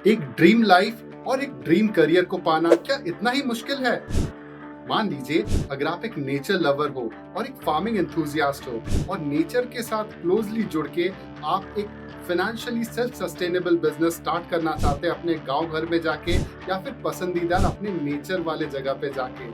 एक dream life और एक ड्रीम करियर को पाना क्या इतना ही मुश्किल है? मान लीजिए अगर आप एक नेचर लवर हो और एक फार्मिंग एंथुजियास्ट हो और नेचर के साथ क्लोजली जुड़ के आप एक financially self sustainable business start करना चाहते हैं अपने गांव घर में जाके या फिर पसंदीदा अपने नेचर वाले जगह पे जाके,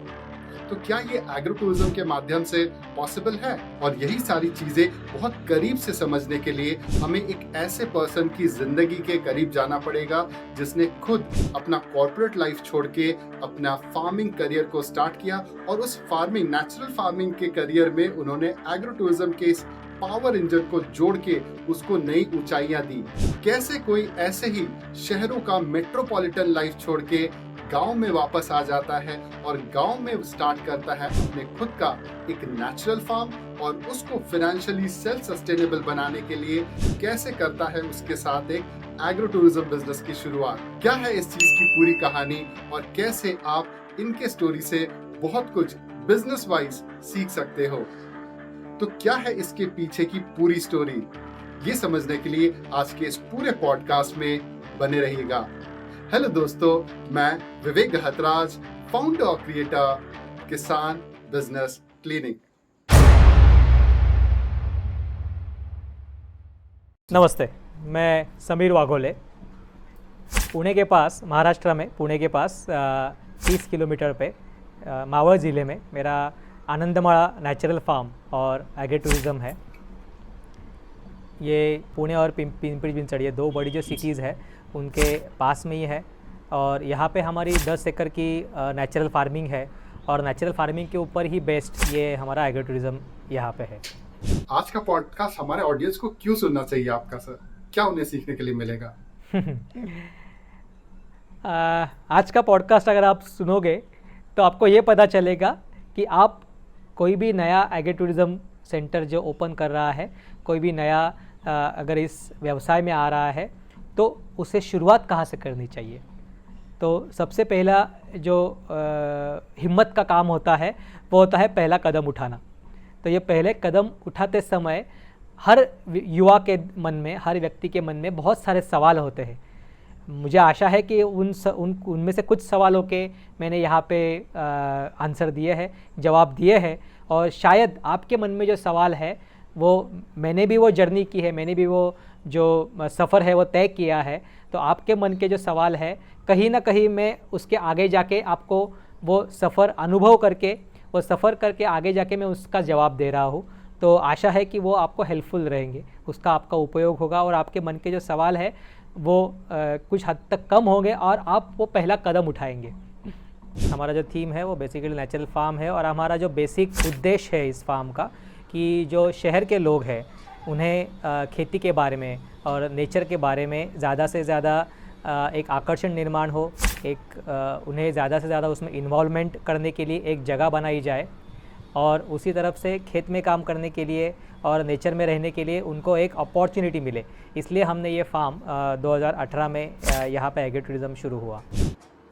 तो क्या ये एग्रो टूरिज्म के माध्यम से पॉसिबल है? और यही सारी चीजें बहुत करीब से समझने के लिए हमें एक ऐसे पर्सन की जिंदगी के करीब जाना पड़ेगा जिसने खुद अपना कॉर्पोरेट लाइफ छोड़ के अपना फार्मिंग करियर को स्टार्ट किया और उस फार्मिंग नेचुरल फार्मिंग के करियर में उन्होंने एग्रो टूरिज्म के इस पावर इंजन को जोड़ के उसको नई ऊंचाइयां दी। कैसे कोई ऐसे ही शहरों का मेट्रोपॉलिटन लाइफ छोड़ के गांव में वापस आ जाता है और गांव में स्टार्ट करता है अपने खुद का एक नेचुरल फार्म और उसको फाइनेंशियली सेल्फ सस्टेनेबल बनाने के लिए कैसे करता है उसके साथ एक एग्रो टूरिज्म बिजनेस की शुरुआत। क्या है इस चीज की पूरी कहानी और कैसे आप इनके स्टोरी से बहुत कुछ बिजनेस वाइज सीख सकते हो, तो क्या है इसके पीछे की पूरी स्टोरी, ये समझने के लिए आज के इस पूरे पॉडकास्ट में बने रहिएगा। हेलो दोस्तों, मैं विवेक गहतराज, फाउंडर और क्रिएटर किसान बिजनेस क्लिनिक। नमस्ते, मैं समीर वाघोले, पुणे के पास, महाराष्ट्र में पुणे के पास 30 किलोमीटर पे मावळ ज़िले में मेरा आनंदमाळा नेचुरल फार्म और एग्रो टूरिज़्म है। ये पुणे और पिंपरी चिंचवड, ये दो बड़ी जो सिटीज़ है उनके पास में ही है और यहाँ पे हमारी 10 एकड़ की नेचुरल फार्मिंग है और नेचुरल फार्मिंग के ऊपर ही बेस्ड ये हमारा एग्रो टूरिज़्म यहाँ पे है। आज का पॉडकास्ट हमारे ऑडियंस को क्यों सुनना चाहिए आपका सर? क्या उन्हें सीखने के लिए मिलेगा? आज का पॉडकास्ट अगर आप सुनोगे तो आपको ये पता चलेगा कि आप कोई भी नया एग्रो टूरिज़्म सेंटर जो ओपन कर रहा है, कोई भी नया अगर इस व्यवसाय में आ रहा है तो उसे शुरुआत कहाँ से करनी चाहिए। तो सबसे पहला जो हिम्मत का काम होता है वो होता है पहला कदम उठाना। तो ये पहले कदम उठाते समय हर युवा के मन में, हर व्यक्ति के मन में बहुत सारे सवाल होते हैं। मुझे आशा है कि उनमें से कुछ सवालों के मैंने यहाँ पे आंसर दिए हैं, जवाब दिए हैं और शायद आपके मन में जो सवाल है वो मैंने भी वो जर्नी की है, मैंने भी वो जो सफ़र है वो तय किया है। तो आपके मन के जो सवाल है कहीं ना कहीं मैं उसके आगे जाके आपको वो सफ़र अनुभव करके, वो सफ़र करके आगे जाके मैं उसका जवाब दे रहा हूँ। तो आशा है कि वो आपको हेल्पफुल रहेंगे, उसका आपका उपयोग होगा और आपके मन के जो सवाल है वो कुछ हद तक कम होंगे और आप वो पहला कदम उठाएंगे। हमारा जो थीम है वो बेसिकली नेचुरल फार्म है और हमारा जो बेसिक उद्देश्य है इस फार्म का कि जो शहर के लोग हैं उन्हें खेती के बारे में और नेचर के बारे में ज़्यादा से ज़्यादा एक आकर्षण निर्माण हो, एक उन्हें ज़्यादा से ज़्यादा उसमें इन्वॉल्वमेंट करने के लिए एक जगह बनाई जाए और उसी तरफ से खेत में काम करने के लिए और नेचर में रहने के लिए उनको एक अपॉर्चुनिटी मिले। इसलिए हमने ये फार्म 2018 में यहाँ पे एग्रो टूरिज्म शुरू हुआ।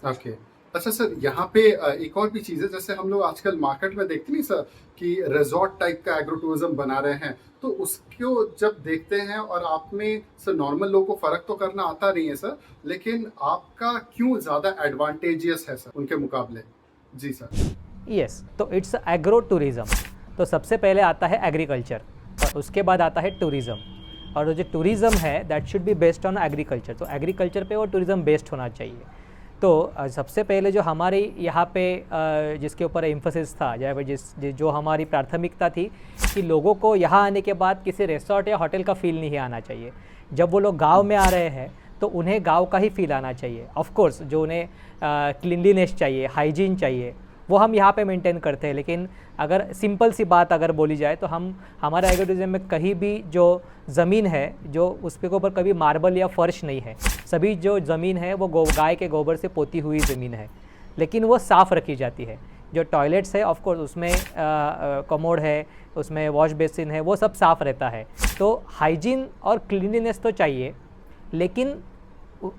ओके, अच्छा सर, यहाँ पे एक और भी चीज़ है, जैसे हम लोग आजकल मार्केट में देखते नहीं सर कि रिजॉर्ट टाइप का एग्रो टूरिज्म बना रहे हैं, तो उसको जब देखते हैं और आप में सर नॉर्मल लोगों को फ़र्क तो करना आता नहीं है सर, लेकिन आपका क्यों ज़्यादा एडवांटेजियस है सर उनके मुकाबले? जी सर। यस, तो इट्स एग्रो टूरिज़म। तो सबसे पहले आता है एग्रीकल्चर और उसके बाद आता है टूरिज़म, और जो टूरिज़म है that should be based on agriculture. तो एग्रीकल्चर पे वो टूरिज़म बेस्ड होना चाहिए। तो सबसे पहले जो हमारी यहाँ पे जिसके ऊपर एम्फोसिस था, जो हमारी प्राथमिकता थी कि लोगों को यहाँ आने के बाद किसी रेस्टोरेंट या होटल का फ़ील नहीं आना चाहिए। जब वो लोग गांव में आ रहे हैं तो उन्हें गांव का ही फील आना चाहिए। ऑफ कोर्स जो उन्हें क्लीनलीनेस चाहिए, हाइजीन चाहिए, वो हम यहाँ पे मेंटेन करते हैं। लेकिन अगर सिंपल सी बात अगर बोली जाए तो हमारे एग्रो टूरिज्म में कहीं भी जो ज़मीन है, जो उस पे ऊपर कभी मार्बल या फर्श नहीं है, सभी जो ज़मीन है वो गाय के गोबर से पोती हुई ज़मीन है, लेकिन वो साफ़ रखी जाती है। जो टॉयलेट्स है ऑफ कोर्स उसमें कमोड है, उसमें वॉश बेसिन है, वो सब साफ़ रहता है। तो हाइजीन और क्लीनलीनेस तो चाहिए, लेकिन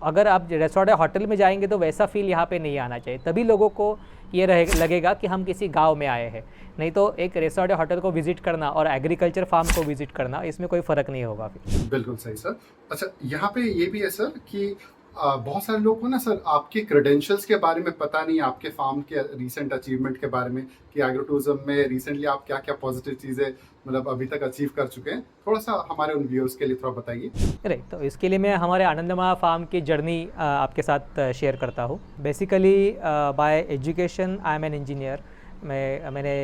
अगर आप रेस्टोरेंट या होटल में जाएंगे तो वैसा फील यहाँ पे नहीं आना चाहिए। तभी लोगों को ये लगेगा कि हम किसी गांव में आए हैं। नहीं तो एक रिसोर्ट या होटल को विजिट करना और एग्रीकल्चर फार्म को विजिट करना, इसमें कोई फ़र्क नहीं होगा फिर। बिल्कुल सही सर। अच्छा, यहाँ पे ये भी है सर कि बहुत सारे लोग को ना सर आपके क्रेडेंशियल्स के बारे में पता नहीं, आपके फार्म के रीसेंट अचीवमेंट के बारे में कि एग्रो टूरिज्म में रिसेंटली आप क्या क्या पॉजिटिव चीज़ें मतलब अभी तक अचीव कर चुके हैं, थोड़ा सा हमारे उन व्यूअर्स के लिए थोड़ा बताइए। राइट, तो इसके लिए मैं हमारे आनंदमा फार्म की जर्नी आपके साथ शेयर करता हूँ। Basically bye education I am an engineer. मैंने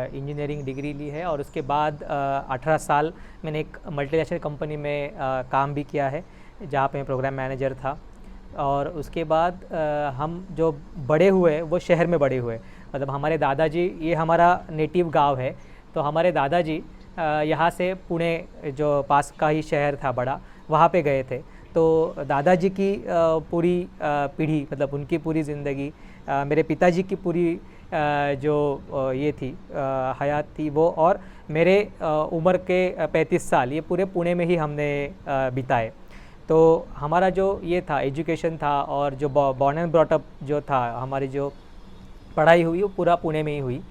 इंजीनियरिंग डिग्री ली है और उसके बाद 18 साल मैंने एक मल्टीनेशनल कंपनी में काम भी किया है, जहाँ पे मैं प्रोग्राम मैनेजर था। और उसके बाद हम जो बड़े हुए वो शहर में बड़े हुए, मतलब हमारे दादाजी, ये हमारा नेटिव गांव है, तो हमारे दादाजी यहाँ से पुणे जो पास का ही शहर था बड़ा, वहाँ पे गए थे। तो दादाजी की पूरी पीढ़ी, मतलब उनकी पूरी ज़िंदगी, मेरे पिताजी की पूरी जो ये थी हयात थी वो, और मेरे उम्र के 35 साल ये पूरे पुणे में ही हमने बिताए। तो हमारा जो ये था एजुकेशन था, और जो बॉर्न एंड ब्रॉट अप जो था, हमारी जो पढ़ाई हुई वो पूरा पुणे में ही हुई।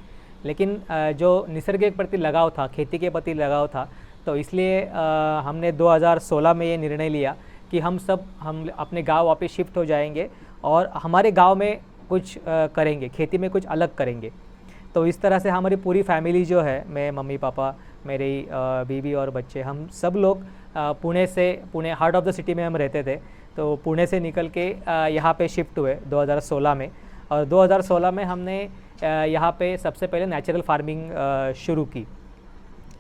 लेकिन जो निसर्ग के प्रति लगाव था, खेती के प्रति लगाव था, तो इसलिए हमने 2016 में ये निर्णय लिया कि हम अपने गांव वापस शिफ्ट हो जाएंगे और हमारे गांव में कुछ करेंगे, खेती में कुछ अलग करेंगे। तो इस तरह से हमारी पूरी फैमिली जो है, मैं, मम्मी पापा, मेरी बीवी और बच्चे, हम सब लोग Pune heart of the city में हम रहते थे, तो पुणे से निकल के यहाँ पे शिफ्ट हुए 2016 में। और 2016 में हमने यहाँ पे सबसे पहले नेचुरल फार्मिंग शुरू की।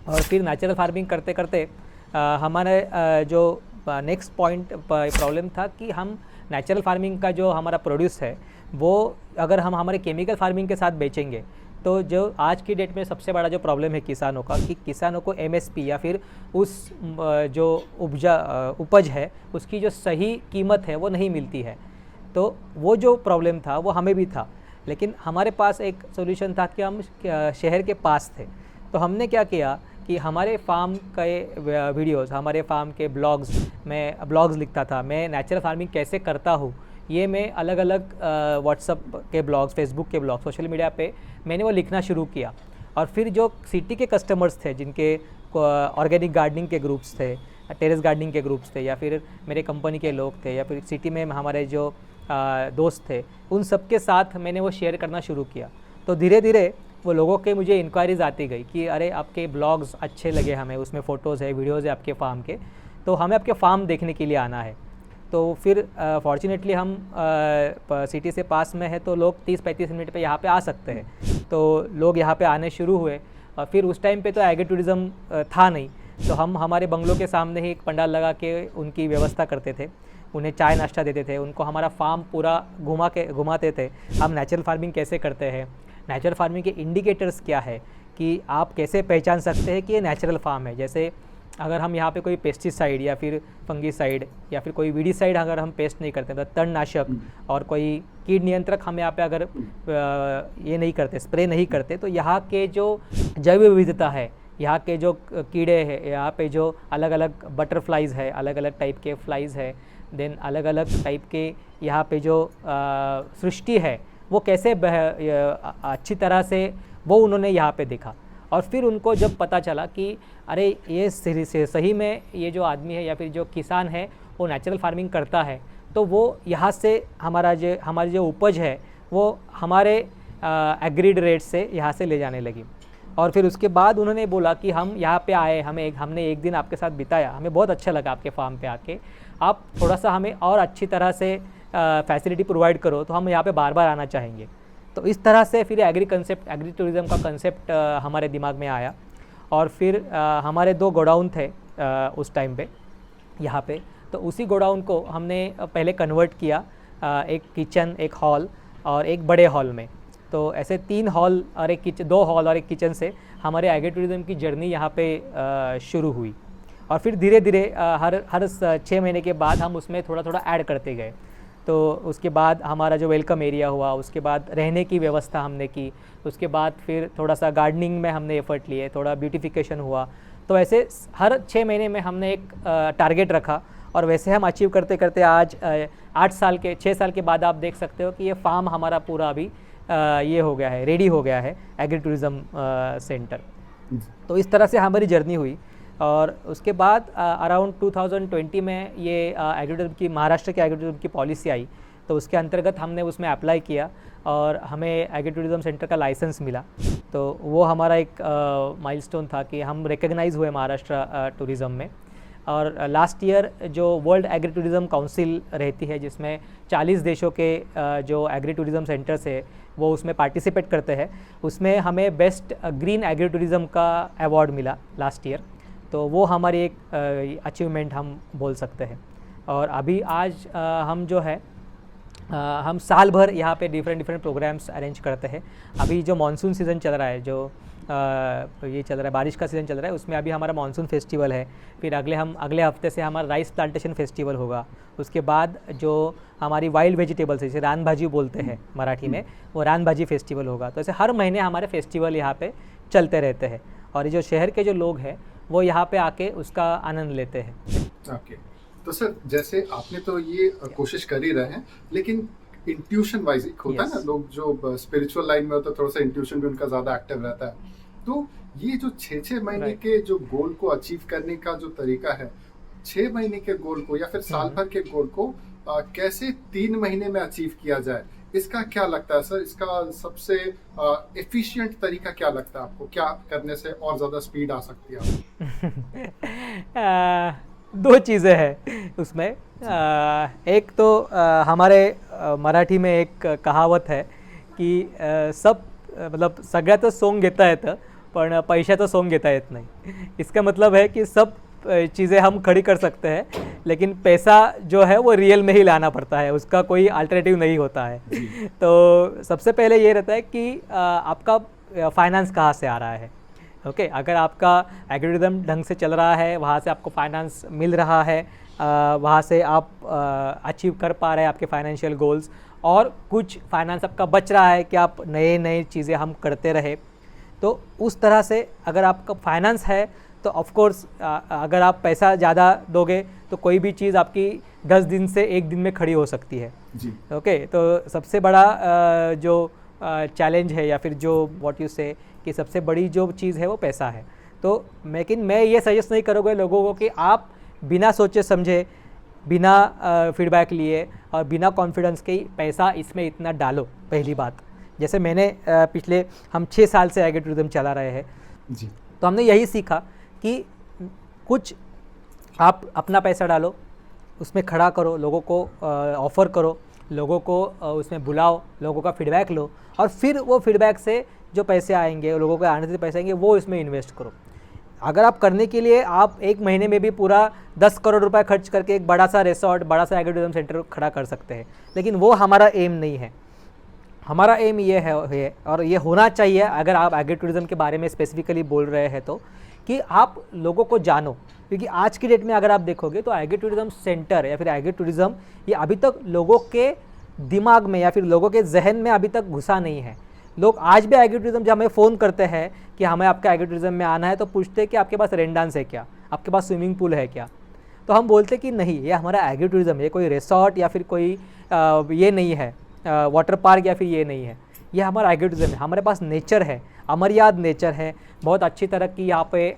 और फिर नेचुरल फार्मिंग करते करते हमारे जो नेक्स्ट पॉइंट प्रॉब्लम था कि हम नेचुरल फार्मिंग का जो हमारा प्रोड्यूस है वो अगर हम हमारे केमिकल फार्मिंग के साथ बेचेंगे, तो जो आज की डेट में सबसे बड़ा जो प्रॉब्लम है किसानों का, कि किसानों को एमएसपी या फिर उस जो उपज है उसकी जो सही कीमत है वो नहीं मिलती है। तो वो जो प्रॉब्लम था वो हमें भी था, लेकिन हमारे पास एक सोल्यूशन था कि हम शहर के पास थे। तो हमने क्या किया कि हमारे फार्म के वीडियोस, हमारे फार्म के ब्लॉग्स, मैं ब्लॉग्स लिखता था, मैं नेचुरल फार्मिंग कैसे करता हूँ ये मैं अलग अलग व्हाट्सअप के ब्लॉग्स, फेसबुक के ब्लॉग्स, सोशल मीडिया पे मैंने वो लिखना शुरू किया। और फिर जो सिटी के कस्टमर्स थे, जिनके ऑर्गेनिक गार्डनिंग के ग्रुप्स थे, टेरेस गार्डनिंग के ग्रुप्स थे, या फिर मेरे कंपनी के लोग थे, या फिर सिटी में हमारे जो दोस्त थे, उन सब के साथ मैंने वो शेयर करना शुरू किया। तो धीरे धीरे वो लोगों के मुझे इंक्वायरीज़ आती गई कि अरे आपके ब्लॉग्स अच्छे लगे हमें, उसमें फ़ोटोज़ है, वीडियोज़ है आपके फार्म के, तो हमें आपके फार्म देखने के लिए आना है। तो फिर फॉर्चुनेटली हम सिटी से पास में है, तो लोग 30-35 मिनट पे यहाँ पे आ सकते हैं। तो लोग यहाँ पे आने शुरू हुए। और फिर उस टाइम पे तो एग्री टूरिज़्म था नहीं, तो हम हमारे बंगलों के सामने ही एक पंडाल लगा के उनकी व्यवस्था करते थे, उन्हें चाय नाश्ता देते थे, उनको हमारा फार्म पूरा घुमाते थे। हम नेचुरल फार्मिंग कैसे करते हैं, नेचुरल फार्मिंग के इंडिकेटर्स क्या है, कि आप कैसे पहचान सकते हैं कि ये नेचुरल फार्म है। जैसे अगर हम यहाँ पे कोई पेस्टिसाइड या फिर फंगीसाइड या फिर कोई वीडीसाइड अगर हम पेस्ट नहीं करते, मतलब तणनाशक और कोई कीट नियंत्रक हम यहाँ पे अगर ये नहीं करते, स्प्रे नहीं करते, तो यहाँ के जो जैव विविधता है, यहाँ के जो कीड़े हैं, यहाँ पे जो अलग अलग बटरफ्लाइज है, अलग अलग टाइप के फ्लाइज है, देन अलग अलग टाइप के यहाँ पे जो सृष्टि है, वो कैसे अच्छी तरह से वो उन्होंने यहाँ पे देखा। और फिर उनको जब पता चला कि अरे ये सही में ये जो आदमी है या फिर जो किसान है वो नेचुरल फार्मिंग करता है, तो वो यहाँ से हमारी जो उपज है वो हमारे एग्रीड रेट से यहाँ से ले जाने लगी। और फिर उसके बाद उन्होंने बोला कि हम यहाँ पे आए, हमने एक दिन आपके साथ बिताया, हमें बहुत अच्छा लगा आपके फार्म पे आके, आप थोड़ा सा हमें और अच्छी तरह से फैसिलिटी प्रोवाइड करो तो हम यहाँ पे बार बार आना चाहेंगे। तो इस तरह से फिर एग्री टूरिज़्म का कंसेप्ट हमारे दिमाग में आया। और फिर हमारे 2 गोडाउन थे उस टाइम पे यहाँ पे, तो उसी गोडाउन को हमने पहले कन्वर्ट किया, एक किचन, एक हॉल और एक बड़े हॉल में। तो ऐसे 3 हॉल और 2 हॉल और एक किचन से हमारे एग्री टूरिज़्म की जर्नी यहाँ पे शुरू हुई। और फिर धीरे धीरे हर 6 महीने के बाद हम उसमें थोड़ा थोड़ा ऐड करते गए। तो उसके बाद हमारा जो वेलकम एरिया हुआ, उसके बाद रहने की व्यवस्था हमने की, उसके बाद फिर थोड़ा सा गार्डनिंग में हमने एफर्ट लिए, थोड़ा ब्यूटिफिकेशन हुआ। तो ऐसे हर 6 महीने में हमने एक टारगेट रखा, और वैसे हम अचीव करते करते आज 6 साल के बाद आप देख सकते हो कि ये फार्म हमारा पूरा अभी ये हो गया है, रेडी हो गया है, एग्री टूरिज़्म सेंटर। तो इस तरह से हमारी जर्नी हुई। और उसके बाद अराउंड 2020 में ये एग्रीटूरिज्म की महाराष्ट्र के एग्रीटूरिज्म की पॉलिसी आई, तो उसके अंतर्गत हमने उसमें अप्लाई किया और हमें एग्रीटूरिज्म सेंटर का लाइसेंस मिला। तो वो हमारा एक माइलस्टोन था कि हम रिकग्नाइज़ हुए महाराष्ट्र टूरिज़्म में। और लास्ट ईयर जो वर्ल्ड एग्री टूरिज़्म काउंसिल रहती है, जिसमें 40 देशों के जो एग्री टूरिज़्म सेंटर्स है वो उसमें पार्टिसिपेट करते हैं, उसमें हमें बेस्ट ग्रीन एग्री टूरिज़्म का अवार्ड मिला लास्ट ईयर। तो वो हमारी एक अचीवमेंट हम बोल सकते हैं। और अभी आज हम जो है हम साल भर यहाँ पे डिफरेंट प्रोग्राम्स अरेंज करते हैं। अभी जो मानसून सीज़न चल रहा है, जो ये चल रहा है, बारिश का सीज़न चल रहा है, उसमें अभी हमारा मानसून फेस्टिवल है। फिर अगले हफ्ते से हमारा राइस प्लांटेशन फेस्टिवल होगा। उसके बाद जो हमारी वाइल्ड वेजिटेबल्स है, जैसे रान भाजी बोलते हैं मराठी में, वो रान भाजी फेस्टिवल होगा। तो ऐसे हर महीने हमारे फेस्टिवल यहाँ पे चलते रहते हैं और ये जो शहर के जो लोग हैं वो यहाँ पे आके उसका आनंद लेते हैं। ओके, तो सर जैसे आपने तो ये कोशिश कर ही रहे हैं, लेकिन इंट्यूशन वाइज एक होता है ना, लोग जो स्पिरिचुअल लाइन में होता है थोड़ा सा इंट्यूशन भी उनका ज्यादा एक्टिव रहता है। तो ये जो 6 महीने के जो गोल को अचीव करने का जो तरीका है, 6 महीने के गोल को या फिर साल भर के गोल को कैसे 3 महीने में अचीव किया जाए, इसका क्या लगता है सर? इसका सबसे एफिशिएंट तरीका क्या लगता है आपको? क्या करने से और ज्यादा स्पीड आ सकती है? 2 चीज़ें हैं उसमें। एक तो हमारे मराठी में एक कहावत है कि सब मतलब सगळ्याचं सोंग घेता येतं पण पैशाचं सोंग घेता येत नाही। इसका मतलब है कि सब चीज़ें हम खड़ी कर सकते हैं, लेकिन पैसा जो है वो रियल में ही लाना पड़ता है, उसका कोई अल्टरनेटिव नहीं होता है। तो सबसे पहले ये रहता है कि आपका फाइनेंस कहाँ से आ रहा है। ओके, अगर आपका एल्गोरिदम ढंग से चल रहा है, वहाँ से आपको फाइनेंस मिल रहा है, वहाँ से आप अचीव कर पा रहे हैं आपके फाइनेंशियल गोल्स, और कुछ फाइनेंस आपका बच रहा है कि आप नए चीज़ें हम करते रहे, तो उस तरह से अगर आपका फाइनेंस है तो ऑफ कोर्स अगर आप पैसा ज़्यादा दोगे तो कोई भी चीज़ आपकी 10 दिन से 1 दिन में खड़ी हो सकती है जी। ओके, तो सबसे बड़ा जो चैलेंज है या फिर जो व्हाट यू से कि सबसे बड़ी जो चीज़ है वो पैसा है। तो लेकिन मैं ये सजेस्ट नहीं करूँगा लोगों को कि आप बिना सोचे समझे, बिना फीडबैक लिए और बिना कॉन्फिडेंस के पैसा इसमें इतना डालो। पहली बात, जैसे मैंने पिछले हम 6 साल से एग्री टूरिज्म चला रहे हैं जी, तो हमने यही सीखा कि कुछ आप अपना पैसा डालो, उसमें खड़ा करो, लोगों को ऑफ़र करो, लोगों को उसमें बुलाओ, लोगों का फीडबैक लो, और फिर वो फीडबैक से जो पैसे आएंगे, लोगों के आने से पैसे आएंगे, वो इसमें इन्वेस्ट करो। अगर आप करने के लिए आप 1 महीने में भी पूरा 10 करोड़ रुपए खर्च करके एक बड़ा सा रिसोर्ट, बड़ा सा एग्री टूरिज्म सेंटर खड़ा कर सकते हैं, लेकिन वो हमारा एम नहीं है। हमारा एम ये है और ये होना चाहिए, अगर आप एग्री टूरिज्म के बारे में स्पेसिफिकली बोल रहे हैं तो, कि आप लोगों को जानो। क्योंकि आज की डेट में अगर आप देखोगे तो एग्री टूरिज्म सेंटर या फिर एग्री टूरिज्म ये अभी तक लोगों के दिमाग में या फिर लोगों के जहन में अभी तक घुसा नहीं है। लोग आज भी एग्री टूरिज्म जब हमें फ़ोन करते हैं कि हमें आपका एग्री टूरिज्म में आना है, तो पूछते हैं कि आपके पास रेन डांस है क्या, आपके पास स्विमिंग पूल है क्या। तो हम बोलते कि नहीं, ये हमारा एग्री टूरिज्म, ये कोई रिसोर्ट या फिर कोई ये नहीं है, वाटर पार्क या फिर ये नहीं है, ये हमारा एग्री टूरिज्म है। हमारे पास नेचर है, अमरयाद नेचर है, बहुत अच्छी तरह की यहाँ पे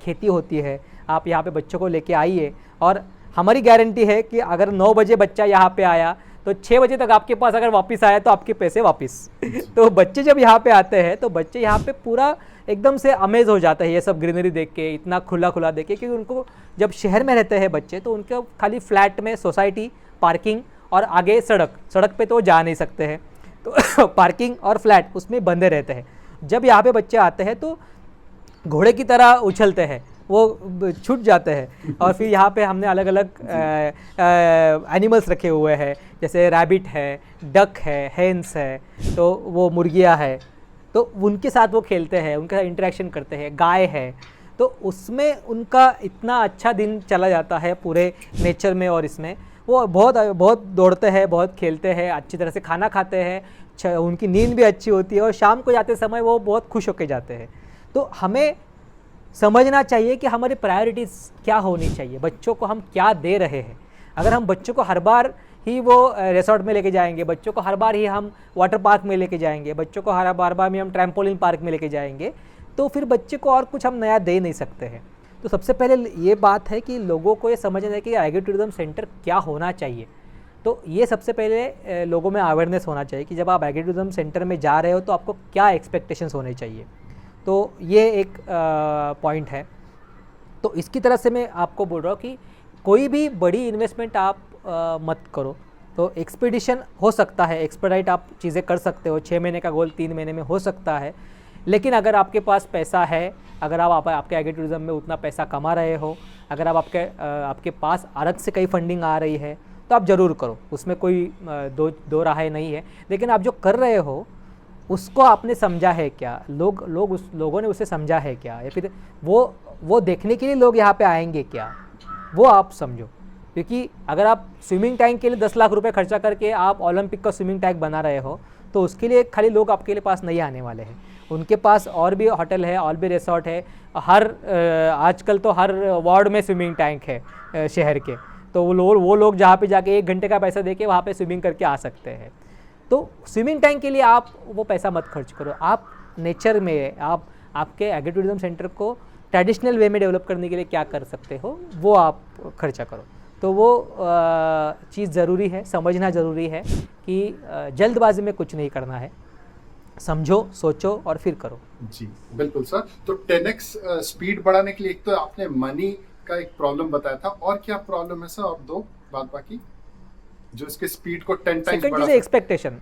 खेती होती है। आप यहाँ पे बच्चों को लेके आइए, और हमारी गारंटी है कि अगर 9 बजे बच्चा यहाँ पे आया तो 6 बजे तक आपके पास अगर वापस आया तो आपके पैसे वापस। तो बच्चे जब यहाँ पे आते हैं तो बच्चे यहाँ पे पूरा एकदम से अमेज हो जाता है ये सब ग्रीनरी देख के, इतना खुला देख के, क्योंकि उनको जब शहर में रहते हैं बच्चे तो उनके खाली फ्लैट में सोसाइटी, पार्किंग और आगे सड़क पे तो वो जा नहीं सकते हैं, तो पार्किंग और फ्लैट उसमें बंधे रहते हैं। जब यहाँ पे बच्चे आते हैं तो घोड़े की तरह उछलते हैं, वो छूट जाते हैं। और फिर यहाँ पे हमने अलग अलग एनिमल्स रखे हुए हैं, जैसे रैबिट है, डक है, हेंस है, तो वो मुर्गियाँ है, तो उनके साथ वो खेलते हैं, उनके साथ इंटरेक्शन करते हैं। गाय है, तो उसमें उनका इतना अच्छा दिन चला जाता है पूरे नेचर में, और इसमें वो बहुत दौड़ते हैं, बहुत खेलते हैं, अच्छी तरह से खाना खाते हैं, उनकी नींद भी अच्छी होती है, और शाम को जाते समय वो बहुत खुश होकर जाते हैं। तो हमें समझना चाहिए कि हमारी प्रायोरिटीज़ क्या होनी चाहिए, बच्चों को हम क्या दे रहे हैं। अगर हम बच्चों को हर बार ही वो रिसोर्ट में लेके जाएंगे, बच्चों को हर बार ही हम वाटर पार्क में लेके जाएंगे, बच्चों को हर बार में हम ट्रैम्पोलिन पार्क में लेके जाएंगे, तो फिर बच्चे को और कुछ हम नया दे नहीं सकते हैं। तो सबसे पहले ये बात है कि लोगों को ये समझना है कि एग्रो टूरिज्म सेंटर क्या होना चाहिए। तो ये सबसे पहले लोगों में अवेयरनेस होना चाहिए कि जब आप एग्रो टूरिज्म सेंटर में जा रहे हो तो आपको क्या एक्सपेक्टेशंस होने चाहिए। तो ये एक पॉइंट है। तो इसकी तरह से मैं आपको बोल रहा हूँ कि कोई भी बड़ी इन्वेस्टमेंट आप मत करो। तो एक्सपीडिशन हो सकता है, एक्सपेडाइट आप चीज़ें कर सकते हो, 6 महीने का गोल 3 महीने में हो सकता है। लेकिन अगर आपके पास पैसा है, अगर आप आपके एग्रो टूरिज्म में उतना पैसा कमा रहे हो, अगर आपके पास अलग से कई फंडिंग आ रही है तो आप ज़रूर करो, उसमें कोई दो राहें नहीं है। लेकिन आप जो कर रहे हो उसको आपने समझा है क्या, लोगों ने उसे समझा है क्या, या फिर वो देखने के लिए लोग यहाँ पे आएंगे क्या, वो आप समझो। क्योंकि अगर आप स्विमिंग टैंक के लिए 10 लाख रुपए खर्चा करके आप ओलंपिक का स्विमिंग टैंक बना रहे हो तो उसके लिए खाली लोग आपके लिए पास नहीं आने वाले हैं। उनके पास और भी होटल है, और भी रिसोर्ट है, आजकल तो हर वार्ड में स्विमिंग टैंक है शहर के। तो वो लोग जहाँ पे जाके 1 घंटे का पैसा देके वहाँ पे स्विमिंग करके आ सकते हैं। तो स्विमिंग टैंक के लिए आप वो पैसा मत खर्च करो। आप नेचर में आपके एग्रो टूरिज्म सेंटर को ट्रेडिशनल वे में डेवलप करने के लिए क्या कर सकते हो वो आप खर्चा करो। तो वो चीज़ ज़रूरी है, समझना ज़रूरी है कि जल्दबाजी में कुछ नहीं करना है, समझो, सोचो और फिर करो। जी बिल्कुल सर। तो 10x स्पीड बढ़ाने के लिए एक तो आपने मनी का एक प्रॉब्लम बताया था, और क्या प्रॉब्लम है सर? और दो बाकी जो इसके स्पीड को 10 टाइम्स सेकंड बढ़ा चीज़ एक्सपेक्टेशन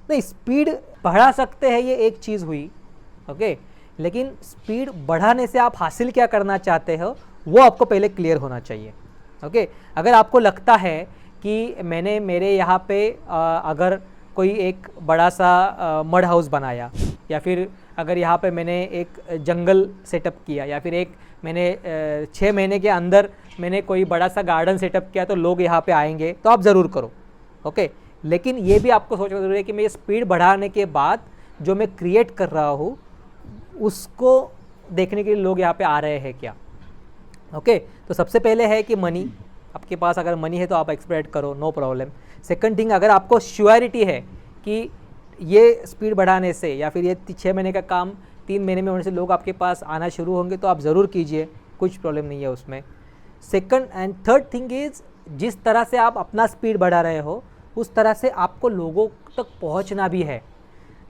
नहीं, स्पीड बढ़ा सकते हैं, ये एक चीज़ हुई, ओके। लेकिन स्पीड बढ़ाने से आप हासिल क्या करना चाहते हो वो आपको पहले क्लियर होना चाहिए, ओके। अगर आपको लगता है कि मैंने मेरे यहाँ पे अगर कोई एक बड़ा सा मड हाउस बनाया, या फिर अगर यहाँ पे मैंने एक जंगल सेटअप किया, या फिर मैंने 6 महीने के अंदर मैंने कोई बड़ा सा गार्डन सेटअप किया तो लोग यहाँ पे आएंगे, तो आप ज़रूर करो, ओके। लेकिन ये भी आपको सोचना ज़रूरी है कि मैं ये स्पीड बढ़ाने के बाद जो मैं क्रिएट कर रहा हूँ उसको देखने के लिए लोग यहाँ पे आ रहे हैं क्या, ओके। तो सबसे पहले है कि मनी, आपके पास अगर मनी है तो आप एक्सपेक्ट करो, नो प्रॉब्लम। सेकंड थिंग, अगर आपको श्योरिटी है कि ये स्पीड बढ़ाने से या फिर ये 6 महीने का काम 3 महीने में होने से लोग आपके पास आना शुरू होंगे, तो आप ज़रूर कीजिए, कुछ प्रॉब्लम नहीं है उसमें। Second and third thing is, जिस तरह से आप अपना स्पीड बढ़ा रहे हो उस तरह से आपको लोगों तक पहुंचना भी है,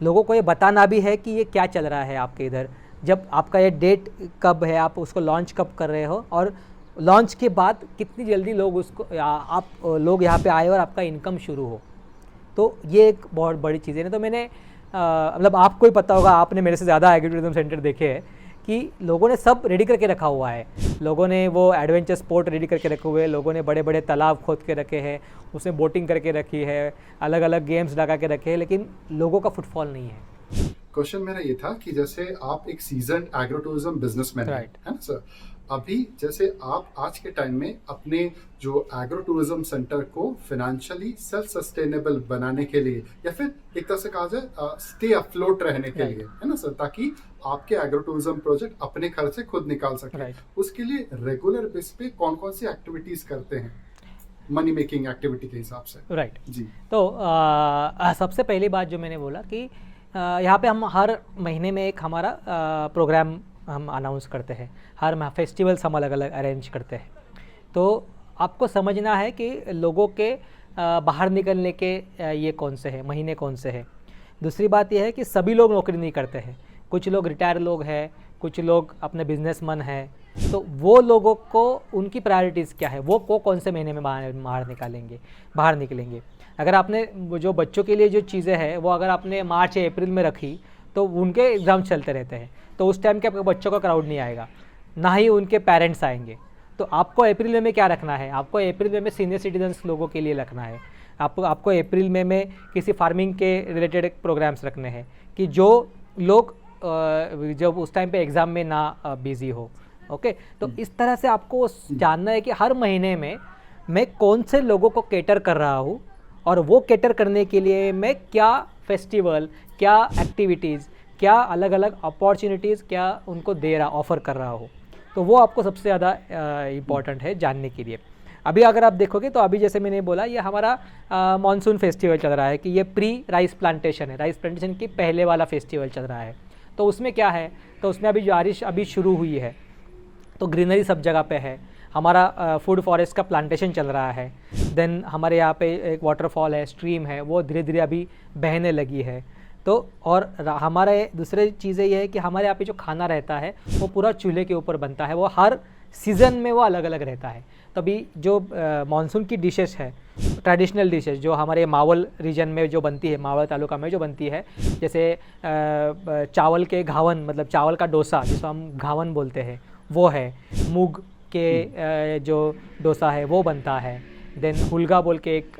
लोगों को ये बताना भी है कि ये क्या चल रहा है आपके इधर, जब आपका ये डेट कब है, आप उसको लॉन्च कब कर रहे हो, और लॉन्च के बाद कितनी जल्दी लोग यहाँ पे आए और आपका इनकम शुरू हो। तो ये एक बहुत बड़ी चीज़ है। ना तो मैंने मतलब आपको ही पता होगा, आपने मेरे से ज़्यादा एग्रो टूरिज्म सेंटर देखे हैं कि लोगों ने सब रेडी करके रखा हुआ है। लोगों ने वो एडवेंचर स्पोर्ट रेडी करके रखे हुए हैं, लोगों ने बड़े बड़े तालाब खोद के रखे हैं, उसमें बोटिंग करके रखी है, अलग अलग गेम्स लगा के रखे हैं, लेकिन लोगों का फुटफॉल नहीं है। क्वेश्चन मेरा ये था कि जैसे आप एक सीजन एग्रो टूरिज्म बिजनेसमैन है ना सर, अभी जैसे आप आज के टाइम में अपने जो एग्रो टूरिज्म सेंटर को फाइनेंशियली सेल्फ सस्टेनेबल बनाने के लिए, या फिर एक तरह से कहा जाए स्टे अफ्लोट रहने के लिए, है ना सर, ताकि आपके एग्रो टूरिज्म प्रोजेक्ट अपने खर्चे खुद निकाल सके, उसके लिए रेगुलर बेस पे कौन कौन सी एक्टिविटीज करते हैं मनी मेकिंग एक्टिविटी के हिसाब से? राइट जी। तो सबसे पहली बात जो मैंने बोला कि यहाँ पे हम हर महीने में एक हमारा प्रोग्राम हम अनाउंस करते हैं, हर फेस्टिवल्स हम अलग अलग अरेंज करते हैं। तो आपको समझना है कि लोगों के बाहर निकलने के ये कौन से हैं महीने, कौन से हैं। दूसरी बात यह है कि सभी लोग नौकरी नहीं करते हैं, कुछ लोग रिटायर लोग हैं, कुछ लोग अपने बिजनेसमैन हैं। तो वो लोगों को उनकी प्रायोरिटीज़ क्या है, वो कौन से महीने में बाहर निकलेंगे। अगर आपने जो बच्चों के लिए जो चीज़ें हैं वो अगर आपने मार्च या अप्रैल में रखी तो उनके एग्ज़ाम चलते रहते हैं, तो उस टाइम के आपके बच्चों का क्राउड नहीं आएगा, ना ही उनके पेरेंट्स आएंगे। तो आपको अप्रैल में क्या रखना है, आपको अप्रैल में सीनियर सिटीजन्स लोगों के लिए रखना है, आपको अप्रैल में किसी फार्मिंग के रिलेटेड प्रोग्राम्स रखने हैं कि जो लोग जब उस टाइम पे एग्ज़ाम में ना बिजी हो, ओके। तो इस तरह से आपको जानना है कि हर महीने में मैं कौन से लोगों को कैटर कर रहा हूँ, और वो कैटर करने के लिए मैं क्या फेस्टिवल, क्या एक्टिविटीज़, क्या अलग अलग अपॉर्चुनिटीज़ क्या उनको दे रहा, ऑफ़र कर रहा हो। तो वो आपको सबसे ज़्यादा इम्पॉर्टेंट है जानने के लिए। अभी अगर आप देखोगे तो अभी जैसे मैंने बोला ये हमारा मानसून फेस्टिवल चल रहा है कि ये प्री राइस प्लांटेशन है, राइस प्लांटेशन की पहले वाला फेस्टिवल चल रहा है। तो उसमें क्या है, तो उसमें अभी बारिश अभी शुरू हुई है तो ग्रीनरी सब जगह पे है, हमारा फूड फॉरेस्ट का प्लांटेशन चल रहा है, देन हमारे यहाँ पे एक वाटरफॉल है, स्ट्रीम है, वो धीरे धीरे अभी बहने लगी है। तो और हमारे दूसरे चीज़ें ये है कि हमारे यहाँ पे जो खाना रहता है वो पूरा चूल्हे के ऊपर बनता है, वो हर सीज़न में वो अलग अलग रहता है। तभी जो मानसून की डिशेस है, ट्रेडिशनल डिशेस जो हमारे मावल रीजन में जो बनती है, मावल तालुका में जो बनती है, जैसे चावल के घावन, मतलब चावल का डोसा जिसको हम घावन बोलते हैं वो है, मूग के जो डोसा है वो बनता है, देन हुलगा बोल के एक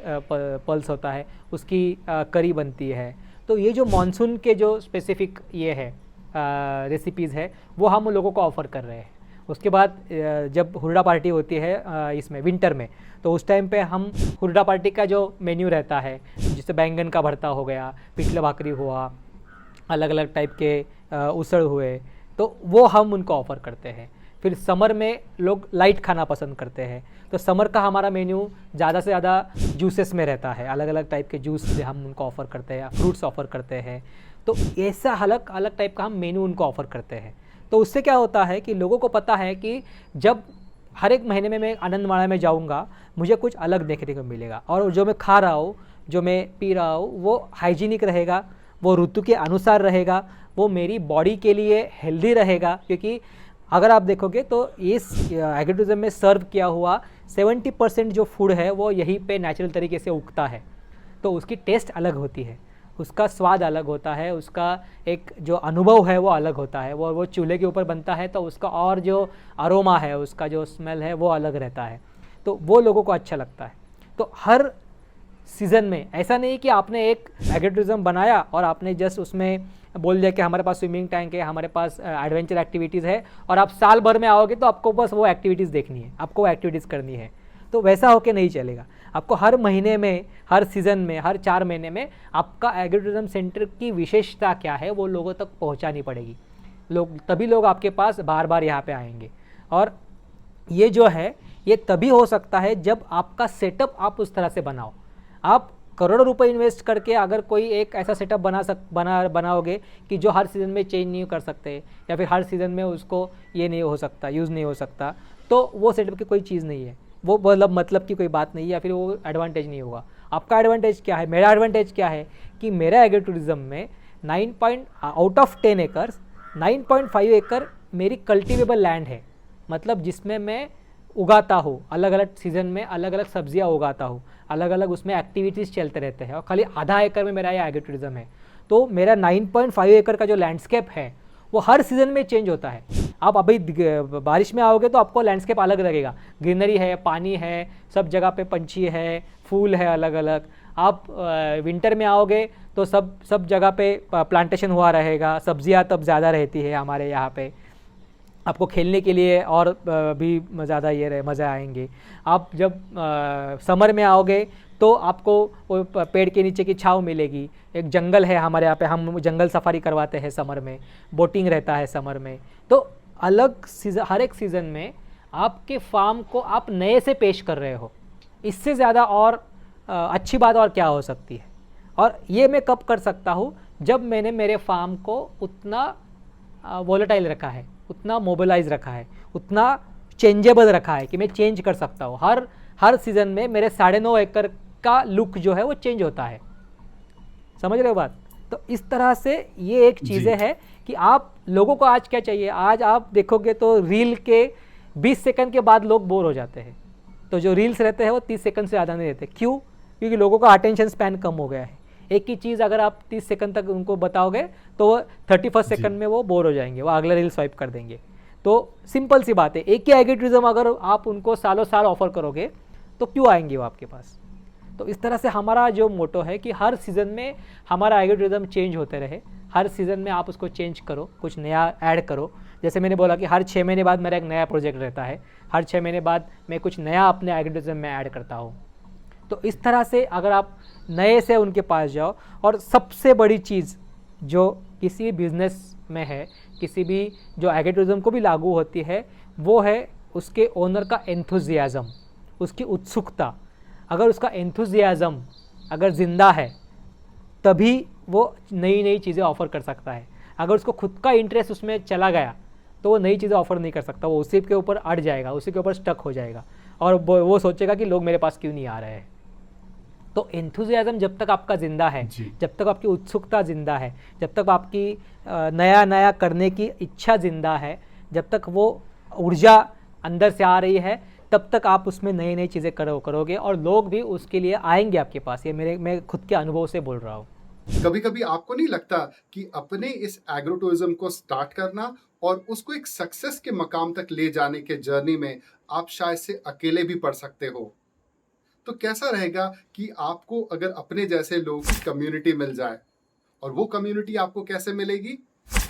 पल्स होता है उसकी करी बनती है। तो ये जो मानसून के जो स्पेसिफिक ये है रेसिपीज़ है वो हम लोगों को ऑफ़र कर रहे हैं। उसके बाद जब हुरडा पार्टी होती है इसमें विंटर में, तो उस टाइम पे हम हुरडा पार्टी का जो मेन्यू रहता है, जैसे बैंगन का भरता हो गया, पिठला भाकरी हुआ, अलग अलग टाइप के उसड़ हुए, तो वो हम उनको ऑफ़र करते हैं। फिर समर में लोग लाइट खाना पसंद करते हैं, तो समर का हमारा मेन्यू ज़्यादा से ज़्यादा जूसेस में रहता है, अलग अलग टाइप के जूस हम उनको ऑफ़र करते हैं, फ्रूट्स ऑफ़र करते हैं। तो ऐसा अलग अलग टाइप का हम मेन्यू उनको ऑफ़र करते हैं। तो उससे क्या होता है कि लोगों को पता है कि जब हर एक महीने में मैं आनंदमाड़ा में जाऊंगा मुझे कुछ अलग देखने को मिलेगा, और जो मैं खा रहा हूँ, जो मैं पी रहा हूँ, वो हाइजीनिक रहेगा, वो ऋतु के अनुसार रहेगा, वो मेरी बॉडी के लिए हेल्दी रहेगा। क्योंकि अगर आप देखोगे तो इस एग्रीटूरिज्म में सर्व किया हुआ 70% जो फूड है वो यहीं पे नेचुरल तरीके से उगता है, तो उसकी टेस्ट अलग होती है, उसका स्वाद अलग होता है, उसका एक जो अनुभव है वो अलग होता है। वो चूल्हे के ऊपर बनता है तो उसका और जो अरोमा है, उसका जो स्मेल है वो अलग रहता है, तो वो लोगों को अच्छा लगता है। तो हर सीज़न में ऐसा नहीं कि आपने एक एग्रीटूरिज्म बनाया और आपने जस्ट उसमें बोल दिया कि हमारे पास स्विमिंग टैंक है, हमारे पास एडवेंचर एक्टिविटीज़ है, और आप साल भर में आओगे तो आपको बस वो एक्टिविटीज़ देखनी है, आपको वो एक्टिविटीज़ करनी है। तो वैसा होके नहीं चलेगा। आपको हर महीने में, हर सीज़न में, हर 4 महीने में आपका एग्रीटूरिज्म सेंटर की विशेषता क्या है वो लोगों तक पहुंचानी पड़ेगी। तभी लोग आपके पास बार बार यहाँ पे आएंगे। और ये जो है ये तभी हो सकता है जब आपका सेटअप आप उस तरह से बनाओ। आप करोड़ों रुपए इन्वेस्ट करके अगर कोई एक ऐसा सेटअप बनाओगे कि जो हर सीज़न में चेंज नहीं कर सकते, या फिर हर सीज़न में उसको ये नहीं हो सकता, यूज़ नहीं हो सकता, तो वो सेटअप की कोई चीज़ नहीं है, वो मतलब की कोई बात नहीं है, या फिर वो एडवांटेज नहीं होगा। आपका एडवांटेज क्या है, मेरा एडवांटेज क्या है कि मेरा एग्रीटूरिज्म में आउट ऑफ 10 एकर्स 9.5 एकड़ मेरी कल्टिवेबल लैंड है, मतलब जिसमें मैं उगाता हूँ, अलग अलग सीज़न में अलग अलग सब्जियाँ उगाता हूँ, अलग अलग उसमें एक्टिविटीज़ चलते रहते हैं, और खाली आधा एकड़ में मेरा ये एग्रीटूरिज्म है। तो मेरा 9.5 एकड़ का जो लैंडस्केप है वो हर सीज़न में चेंज होता है। आप अभी बारिश में आओगे तो आपको लैंडस्केप अलग लगेगा, ग्रीनरी है, पानी है, सब जगह पे पंछी है, फूल है अलग अलग। आप विंटर में आओगे तो सब जगह पे प्लांटेशन हुआ रहेगा, सब्जियां तब ज़्यादा रहती है हमारे यहाँ पे, आपको खेलने के लिए और भी ज़्यादा मज़ा आएंगे। आप जब समर में आओगे तो आपको वो पेड़ के नीचे की छाँव मिलेगी, एक जंगल है हमारे यहाँ पे, हम जंगल सफारी करवाते हैं समर में, बोटिंग रहता है समर में। तो अलग सीज़न, हर एक सीज़न में आपके फार्म को आप नए से पेश कर रहे हो, इससे ज़्यादा और अच्छी बात और क्या हो सकती है। और ये मैं कब कर सकता हूँ, जब मैंने मेरे फार्म को उतना वोलेटाइल रखा है, उतना मोबिलाइज रखा है, उतना चेंजेबल रखा है कि मैं चेंज कर सकता हूँ। हर सीज़न में मेरे 9.5 एकड़ का लुक जो है वो चेंज होता है। समझ रहे हो बात? तो इस तरह से ये एक चीज़ें है कि आप लोगों को आज क्या चाहिए, आज आप देखोगे तो रील के 20 सेकंड के बाद लोग बोर हो जाते हैं। तो जो रील्स रहते हैं वो 30 सेकंड से ज़्यादा नहीं रहते। क्यों? क्योंकि लोगों का अटेंशन स्पैन कम हो गया है। एक ही चीज़ अगर आप 30 सेकंड तक उनको बताओगे तो वो 31 सेकंड में वो बोर हो जाएंगे, वो अगला रील स्वाइप कर देंगे। तो सिंपल सी बात है, एक ही एग्रीटूरिज्म अगर आप उनको सालों साल ऑफर करोगे तो क्यों आएंगे वो आपके पास। तो इस तरह से हमारा जो मोटो है कि हर सीज़न में हमारा एग्रीटूरिज्म चेंज होते रहे, हर सीज़न में आप उसको चेंज करो, कुछ नया ऐड करो। जैसे मैंने बोला कि हर 6 महीने बाद मेरा एक नया प्रोजेक्ट रहता है, हर 6 महीने बाद मैं कुछ नया अपने एग्रीटूरिज्म में ऐड करता हूँ। तो इस तरह से अगर आप नए से उनके पास जाओ, और सबसे बड़ी चीज़ जो किसी भी बिज़नेस में है, किसी भी जो एग्रीटूरिज्म को भी लागू होती है, वो है उसके ओनर का एंथुजियाज़म, उसकी उत्सुकता। अगर उसका एंथुजियाज़म अगर ज़िंदा है तभी वो नई नई चीज़ें ऑफ़र कर सकता है। अगर उसको खुद का इंटरेस्ट उसमें चला गया तो वो नई चीज़ें ऑफर नहीं कर सकता, वो उसी के ऊपर अड़ जाएगा, उसी के ऊपर स्टक हो जाएगा और वो सोचेगा कि लोग मेरे पास क्यों नहीं आ रहे हैं। तो एंथुजियाज्म जब तक आपका ज़िंदा है, जब तक आपकी उत्सुकता ज़िंदा है, जब तक आपकी नया नया करने की इच्छा ज़िंदा है, जब तक वो ऊर्जा अंदर से आ रही है, तब तक आप उसमें नई नई चीज़ें करोगे और लोग भी उसके लिए आएंगे आपके पास। ये मैं खुद के अनुभव से बोल रहा हूँ। कभी कभी आपको नहीं लगता कि अपने इस एग्रो टूरिज्म को स्टार्ट करना और उसको एक सक्सेस के मकाम तक ले जाने के जर्नी में आप शायद से अकेले भी पड़ सकते हो? तो कैसा रहेगा कि आपको अगर अपने जैसे लोगों की कम्युनिटी मिल जाए, और वो कम्युनिटी आपको कैसे मिलेगी?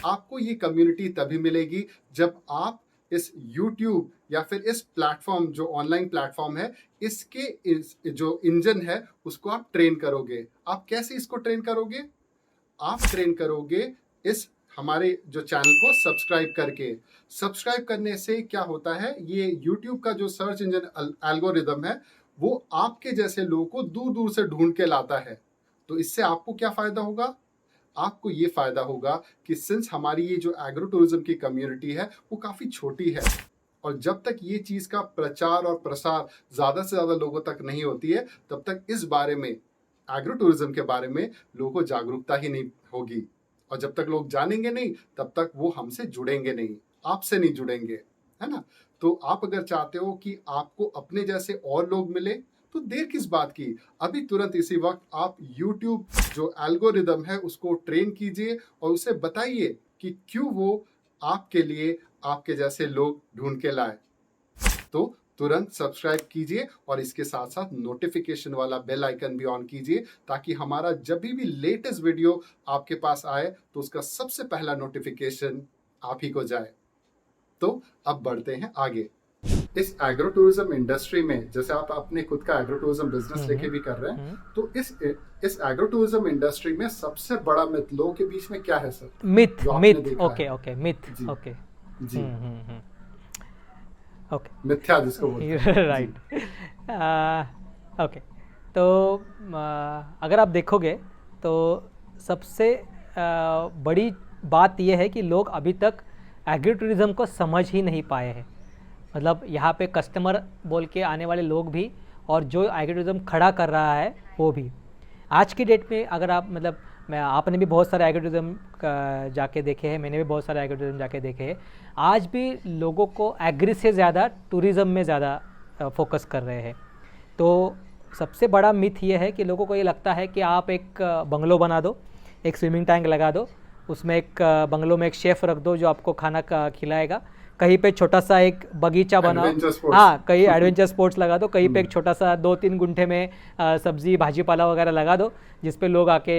आपको ये कम्युनिटी तभी मिलेगी जब आप इस YouTube या फिर इस प्लेटफॉर्म, जो ऑनलाइन प्लेटफॉर्म है, इसके जो इंजन है उसको आप ट्रेन करोगे। आप कैसे इसको ट्रेन करोगे? आप ट्रेन करोगे इस हमारे जो चैनल को सब्सक्राइब करके। सब्सक्राइब करने से क्या होता है, ये YouTube का जो सर्च इंजन एल्गोरिदम है वो आपके जैसे लोगों को दूर दूर से ढूंढ के लाता है। तो इससे आपको क्या फायदा होगा? आपको ये फायदा होगा कि सिंस हमारी ये जो एग्रो टूरिज्म की कम्युनिटी है वो काफी छोटी है, और जब तक ये चीज का प्रचार और प्रसार ज्यादा से ज्यादा लोगों तक नहीं होती है, तब तक इस बारे में, एग्रो टूरिज्म के बारे में लोगों को जागरूकता ही नहीं होगी। और जब तक लोग जानेंगे नहीं, तब तक वो हमसे जुड़ेंगे नहीं, आपसे नहीं जुड़ेंगे, है ना? तो आप अगर चाहते हो कि आपको अपने जैसे और लोग मिले, तो देर किस बात की? अभी तुरंत इसी वक्त आप YouTube जो एल्गोरिदम है उसको ट्रेन कीजिए और उसे बताइए कि क्यों वो आपके लिए आपके जैसे लोग ढूंढ के लाए। तो तुरंत सब्सक्राइब कीजिए और इसके साथ साथ नोटिफिकेशन वाला बेल आइकन भी ऑन कीजिए, ताकि हमारा जब भी लेटेस्ट वीडियो आपके पास आए तो उसका सबसे पहला नोटिफिकेशन आप ही को जाए। तो अब बढ़ते हैं आगे। इस एग्रो टूरिज्म इंडस्ट्री में, जैसे आप अपने खुद का एग्रो टूरिज्म बिजनेस लेके भी कर रहे हैं, तो इस एग्रो टूरिज्म इंडस्ट्री में सबसे बड़ा मिथ लोगों के बीच में क्या है सर? मिथ ओके जी ओके, मिथ्या जिसको बोलते हैं, राइट। ओके, तो अगर आप देखोगे तो सबसे बड़ी बात यह है कि लोग अभी तक एग्रो टूरिज्म को समझ ही नहीं पाए हैं। मतलब यहाँ पे कस्टमर बोल के आने वाले लोग भी और जो एग्रो टूरिज्म खड़ा कर रहा है वो भी। आज की डेट में अगर आप आपने भी बहुत सारे एग्रो टूरिज्म जाके देखे हैं, मैंने भी बहुत सारे एग्रो टूरिज्म जाके देखे हैं। आज भी लोगों को एग्री से ज़्यादा टूरिज़्म में ज़्यादा फोकस कर रहे हैं। तो सबसे बड़ा मिथ ये है कि लोगों को ये लगता है कि आप एक बंगलो बना दो, एक स्विमिंग टैंक लगा दो, उसमें एक बंगलों में एक शेफ़ रख दो जो आपको खाना खिलाएगा, कहीं पे छोटा सा एक बगीचा बनाओ, हाँ कहीं एडवेंचर स्पोर्ट्स लगा दो, कहीं पे एक छोटा सा 2-3 गुंठे में सब्जी भाजीपाला वगैरह लगा दो, जिस पे लोग आके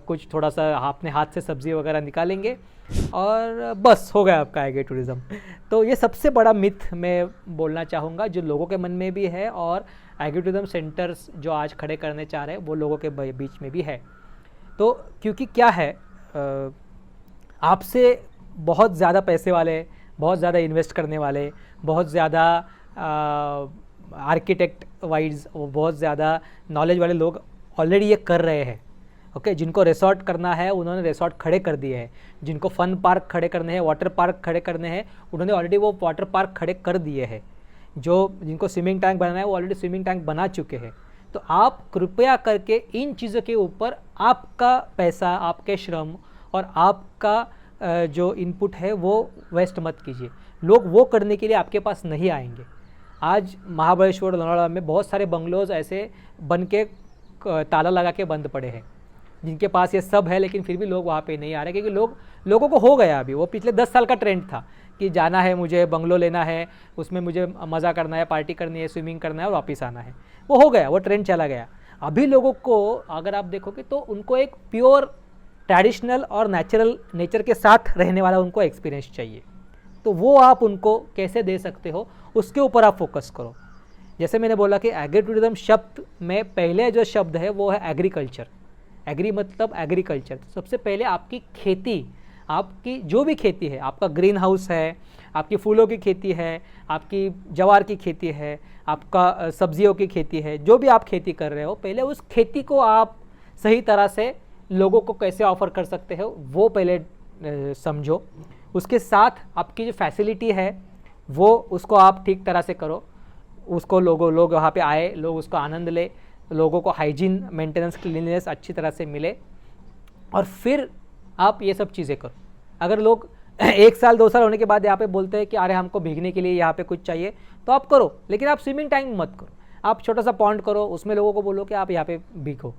कुछ थोड़ा सा अपने हाथ से सब्जी वगैरह निकालेंगे और बस हो गया आपका एग्रो टूरिज़्म। तो ये सबसे बड़ा मिथ मैं बोलना चाहूँगा जो लोगों के मन में भी है और एग्रो टूरिज़्म सेंटर्स जो आज खड़े करने चाह रहे हैं वो लोगों के बीच में भी है। तो क्योंकि क्या है, आपसे बहुत ज़्यादा पैसे वाले, बहुत ज़्यादा इन्वेस्ट करने वाले, बहुत ज़्यादा आर्किटेक्ट वाइज, बहुत ज़्यादा नॉलेज वाले लोग ऑलरेडी ये कर रहे हैं। ओके, जिनको रिसॉर्ट करना है उन्होंने रिसॉर्ट खड़े कर दिए हैं, जिनको फ़न पार्क खड़े करने हैं, वाटर पार्क खड़े करने हैं, उन्होंने ऑलरेडी वो वाटर पार्क खड़े कर दिए हैं। जिनको स्विमिंग टैंक बनाना है वो ऑलरेडी स्विमिंग टैंक बना चुके हैं। तो आप कृपया करके इन चीज़ों के ऊपर आपका पैसा, आपके श्रम और आपका जो इनपुट है वो वेस्ट मत कीजिए। लोग वो करने के लिए आपके पास नहीं आएंगे। आज महाबलेश्वर, लोनावाला में बहुत सारे बंगलोज ऐसे बन के ताला लगा के बंद पड़े हैं, जिनके पास ये सब है, लेकिन फिर भी लोग वहाँ पे नहीं आ रहे, क्योंकि लोगों को हो गया अभी। वो पिछले 10 साल का ट्रेंड था कि जाना है, मुझे बंगलो लेना है, उसमें मुझे मज़ा करना है, पार्टी करनी है, स्विमिंग करना है और वापस आना है। वो हो गया, वो ट्रेंड चला गया। अभी लोगों को अगर आप देखोगे तो उनको एक प्योर ट्रेडिशनल और नेचर के साथ रहने वाला उनको एक्सपीरियंस चाहिए। तो वो आप उनको कैसे दे सकते हो, उसके ऊपर आप फोकस करो। जैसे मैंने बोला कि एग्रो टूरिज्म शब्द में पहले जो शब्द है वो है एग्रीकल्चर। एग्री मतलब एग्रीकल्चर। तो सबसे पहले आपकी खेती, आपकी जो भी खेती है, आपका ग्रीन हाउस है, आपकी फूलों की खेती है, आपकी जवार की खेती है, आपका सब्जियों की खेती है, जो भी आप खेती कर रहे हो, पहले उस खेती को आप सही तरह से लोगों को कैसे ऑफ़र कर सकते हो वो पहले समझो, उसके साथ आपकी जो फैसिलिटी है वो उसको आप ठीक तरह से करो, उसको लोग वहाँ पे आए, लोग उसको आनंद ले, लोगों को हाइजीन, मेंटेनेंस, क्लीनलीनेस अच्छी तरह से मिले, और फिर आप ये सब चीज़ें करो। अगर लोग 1 साल 2 साल होने के बाद यहाँ पे बोलते हैं कि अरे हमको भीगने के लिए यहाँ पे कुछ चाहिए, तो आप करो, लेकिन आप स्विमिंग टैंक मत करो, आप छोटा सा पॉन्ड करो, उसमें लोगों को बोलो कि आप यहाँ पे भीगो।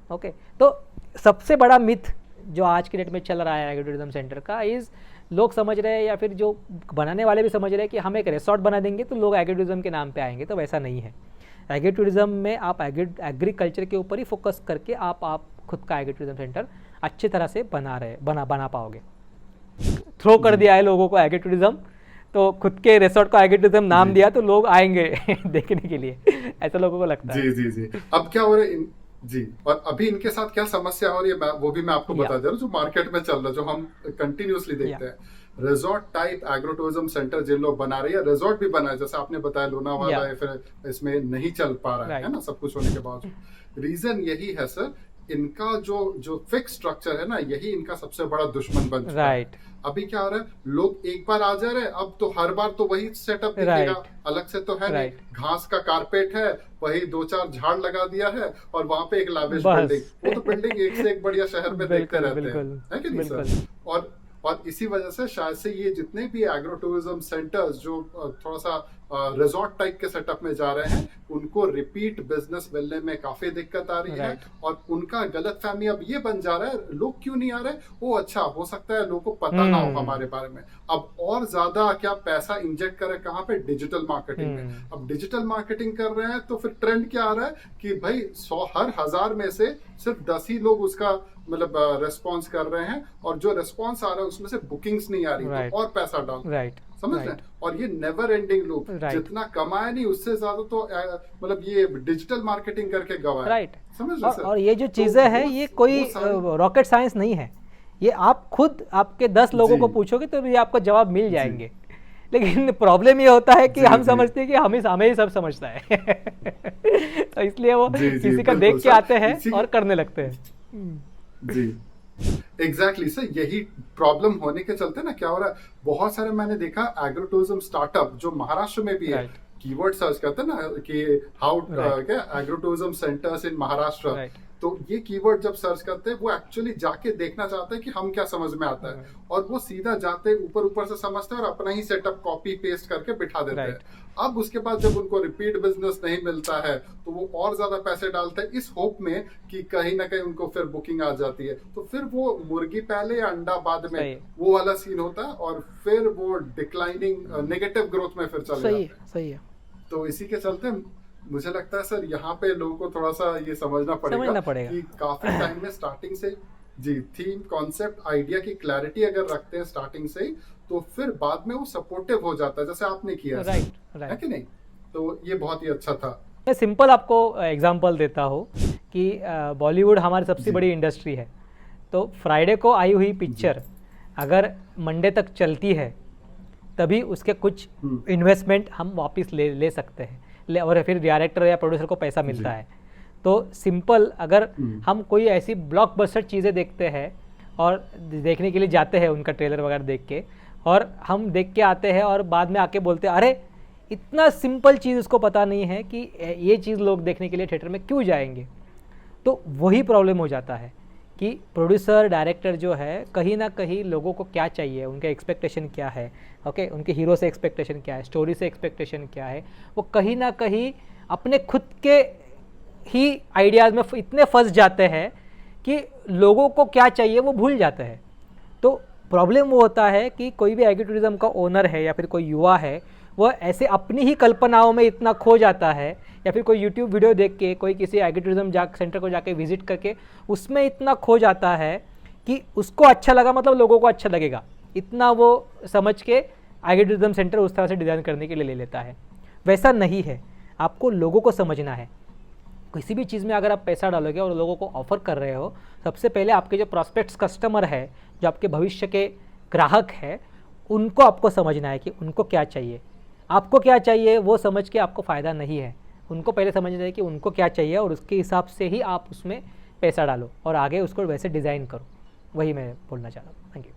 ओके, तो सबसे बड़ा मिथ जो आज की डेट में चल रहा है एग्रो टूरिज्म सेंटर का इज़, लोग समझ रहे हैं या फिर जो बनाने वाले भी समझ रहे हैं कि हम एक रिसोर्ट बना देंगे तो लोग एग्रो टूरिज्म के नाम पे आएंगे, तो वैसा नहीं है। एग्रो टूरिज्म में आप एग्रीकल्चर के ऊपर ही फोकस करके आप खुद का एग्रो टूरिज्म सेंटर अच्छी तरह से बना पाओगे। थ्रो कर दिया है लोगों को एग्रो टूरिज्म, तो खुद के रिसोर्ट को एग्रो टूरिज्म नाम दिया तो लोग आएंगे देखने के लिए, ऐसा लोगों को लगता है। जी। अब क्या हो रहा है जी, और अभी इनके साथ क्या समस्या हो रही है वो भी मैं आपको बता दे रहा हूँ, जो मार्केट में चल रहा है, जो हम कंटिन्यूअसली देखते हैं। Resort type agro tourism centre जिन लोग बना रहे हैं, रिजॉर्ट भी बना है, जैसे आपने बताया लोनावाला है, फिर इसमें नहीं चल पा रहा है ना, सब कुछ होने के बावजूद। रीजन यही है सर, इनका जो फिक्स स्ट्रक्चर है ना, यही इनका सबसे बड़ा दुश्मन बन चुका है। अभी क्या हो रहा है, लोग एक बार आ जा रहे हैं, अब तो हर बार तो वही सेटअप दिखेगा, अलग से तो है नहीं, घास का कारपेट है, वही 2-4 झाड़ लगा दिया है, और वहां पे एक लाविश बिल्डिंग, वो तो बिल्डिंग एक से एक बढ़िया शहर में देखते रहते हैं, है कि नहीं सर? और इसी वजह से शायद से ये जितने भी एग्रो टूरिज्म सेंटर्स जो थोड़ा सा रिजॉर्ट टाइप के सेटअप में जा रहे हैं, उनको रिपीट बिजनेस मिलने में काफी दिक्कत आ रही है, और उनका गलत फहमी अब ये बन जा रहा है, लोग क्यों नहीं आ रहे, वो अच्छा हो सकता है लोगों को पता ना हो हमारे बारे में। अब और ज्यादा क्या पैसा इंजेक्ट करें कहाँ पे, डिजिटल मार्केटिंग में। अब डिजिटल मार्केटिंग कर रहे हैं तो फिर ट्रेंड क्या आ रहा है कि भाई 100 हर 1000 में से सिर्फ 10 ही लोग उसका मतलब रेस्पॉन्स कर रहे हैं, और जो रेस्पॉन्स आ रहा है उसमें से बुकिंग्स नहीं आ रही, तो और पैसा डाल, समझ रहे हैं? और ये नेवर एंडिंग लूप, जितना कमाया नहीं उससे ज्यादा तो मतलब ये डिजिटल मार्केटिंग करके गवाया, समझ रहे? और ये जो चीजें हैं ये कोई रॉकेट साइंस नहीं है, ये आप खुद आपके 10 लोगों को पूछोगे तो ये आपको जवाब मिल जाएंगे। लेकिन प्रॉब्लम ये होता है कि हम समझते हैं कि हमें ही सब समझता है तो इसलिए वो किसी का देख के आते हैं और करने लगते हैं। जी एग्जैक्टली सर, यही प्रॉब्लम होने के चलते ना क्या हो रहा है, बहुत सारे मैंने देखा एग्रो टूरिज्म स्टार्टअप जो महाराष्ट्र में भी है, कीवर्ड सर्च करते हैं ना कि हाउ क्या एग्रो टूरिज्म सेंटर्स इन महाराष्ट्र, तो ये कीवर्ड जब सर्च करते हैं वो एक्चुअली जाके देखना चाहते हैं कि हम क्या समझ में आता है, और वो सीधा जाते ऊपर से समझते हैं और अपना ही सेटअप कॉपी पेस्ट करके बिठा देते हैं। अब उसके बाद जब उनको रिपीट बिजनेस नहीं मिलता है तो वो और ज्यादा पैसे डालते हैं इस होप में कि कहीं ना कहीं उनको फिर बुकिंग आ जाती है, तो फिर वो मुर्गी पहले या अंडा बाद में वो वाला सीन होता है, और फिर वो डिक्लाइनिंग नेगेटिव ग्रोथ में फिर चले जाते हैं। सही है। तो इसी के चलते मुझे लगता है सर यहाँ पे लोगों को थोड़ा सा ये समझना पड़ेगा कि काफी टाइम में स्टार्टिंग से जी थीम कॉन्सेप्ट आइडिया की क्लैरिटी अगर रखते हैं स्टार्टिंग से ही, तो फिर बाद में वो सपोर्टिव हो जाता है, जैसे आपने किया है कि नहीं, तो ये बहुत ही अच्छा था। मैं सिंपल आपको एग्जांपल देता हूँ कि बॉलीवुड हमारी सबसे बड़ी इंडस्ट्री है, तो फ्राइडे को आई हुई पिक्चर अगर मंडे तक चलती है तभी उसके कुछ इन्वेस्टमेंट हम वापस ले सकते हैं, और फिर डायरेक्टर या प्रोड्यूसर को पैसा मिलता है। तो सिंपल अगर हम कोई ऐसी ब्लॉकबस्टर चीज़ें देखते हैं और देखने के लिए जाते हैं उनका ट्रेलर वगैरह देख के, और हम देख के आते हैं और बाद में आके बोलते हैं अरे इतना सिंपल चीज़ उसको पता नहीं है कि ये चीज़ लोग देखने के लिए थिएटर में क्यों जाएंगे, तो वही प्रॉब्लम हो जाता है कि प्रोड्यूसर डायरेक्टर जो है कहीं ना कहीं लोगों को क्या चाहिए, उनके एक्सपेक्टेशन क्या है, ओके उनके हीरो से एक्सपेक्टेशन क्या है, स्टोरी से एक्सपेक्टेशन क्या है, वो कहीं ना कहीं अपने खुद के ही आइडियाज़ में इतने फंस जाते हैं कि लोगों को क्या चाहिए वो भूल जाते हैं। तो प्रॉब्लम वो होता है कि कोई भी एग्रो टूरिज्म का ओनर है या फिर कोई युवा है, वह ऐसे अपनी ही कल्पनाओं में इतना खो जाता है, या फिर कोई यूट्यूब वीडियो देख के कोई किसी एग्रो टूरिज्म सेंटर को जाके विजिट करके उसमें इतना खो जाता है कि उसको अच्छा लगा मतलब लोगों को अच्छा लगेगा, इतना वो समझ के एग्रो टूरिज्म सेंटर उस तरह से डिज़ाइन करने के लिए ले लेता है। वैसा नहीं है, आपको लोगों को समझना है। किसी भी चीज़ में अगर आप पैसा डालोगे और लोगों को ऑफर कर रहे हो, सबसे पहले आपके जो प्रॉस्पेक्ट्स कस्टमर है, जो आपके भविष्य के ग्राहक है, उनको आपको समझना है कि उनको क्या चाहिए, आपको क्या चाहिए वो समझ के आपको फ़ायदा नहीं है। उनको पहले समझना है कि उनको क्या चाहिए और उसके हिसाब से ही आप उसमें पैसा डालो और आगे उसको वैसे डिज़ाइन करो। वही मैं बोलना चाह रहा हूँ। Thank you.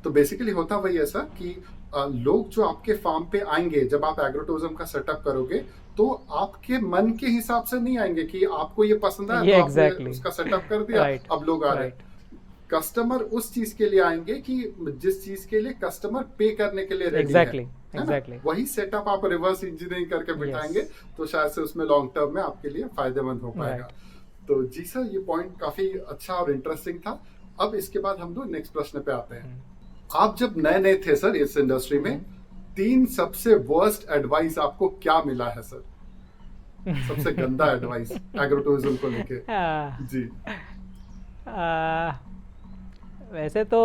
तो बेसिकली होता वही है सर कि लोग जो आपके फार्म पे आएंगे, जब आप एग्रोटूरिज्म का सेटअप करोगे, तो आपके मन के हिसाब से नहीं आएंगे कि आपको ये पसंद आया ये तो आपने एग्जैक्टली उसका सेटअप कर दिया, राइट अब लोग आ रहे राइट हैं। कस्टमर उस चीज के लिए आएंगे कि जिस चीज के लिए कस्टमर पे करने के लिए रेडी एग्जैक्टली है ना? एग्जैक्टली वही सेटअप आप रिवर्स इंजीनियरिंग करके बिठाएंगे तो शायद से उसमें लॉन्ग टर्म में आपके लिए फायदेमंद हो पाएगा। तो जी सर, ये पॉइंट काफी अच्छा और इंटरेस्टिंग था। अब इसके बाद हम लोग नेक्स्ट प्रश्न पे आते हैं। आप जब नए नए थे सर इस इंडस्ट्री में, 3 सबसे वर्स्ट एडवाइस आपको क्या मिला है सर? सबसे गंदा एडवाइस एग्रोटूरिज्म को लेके। जी वैसे तो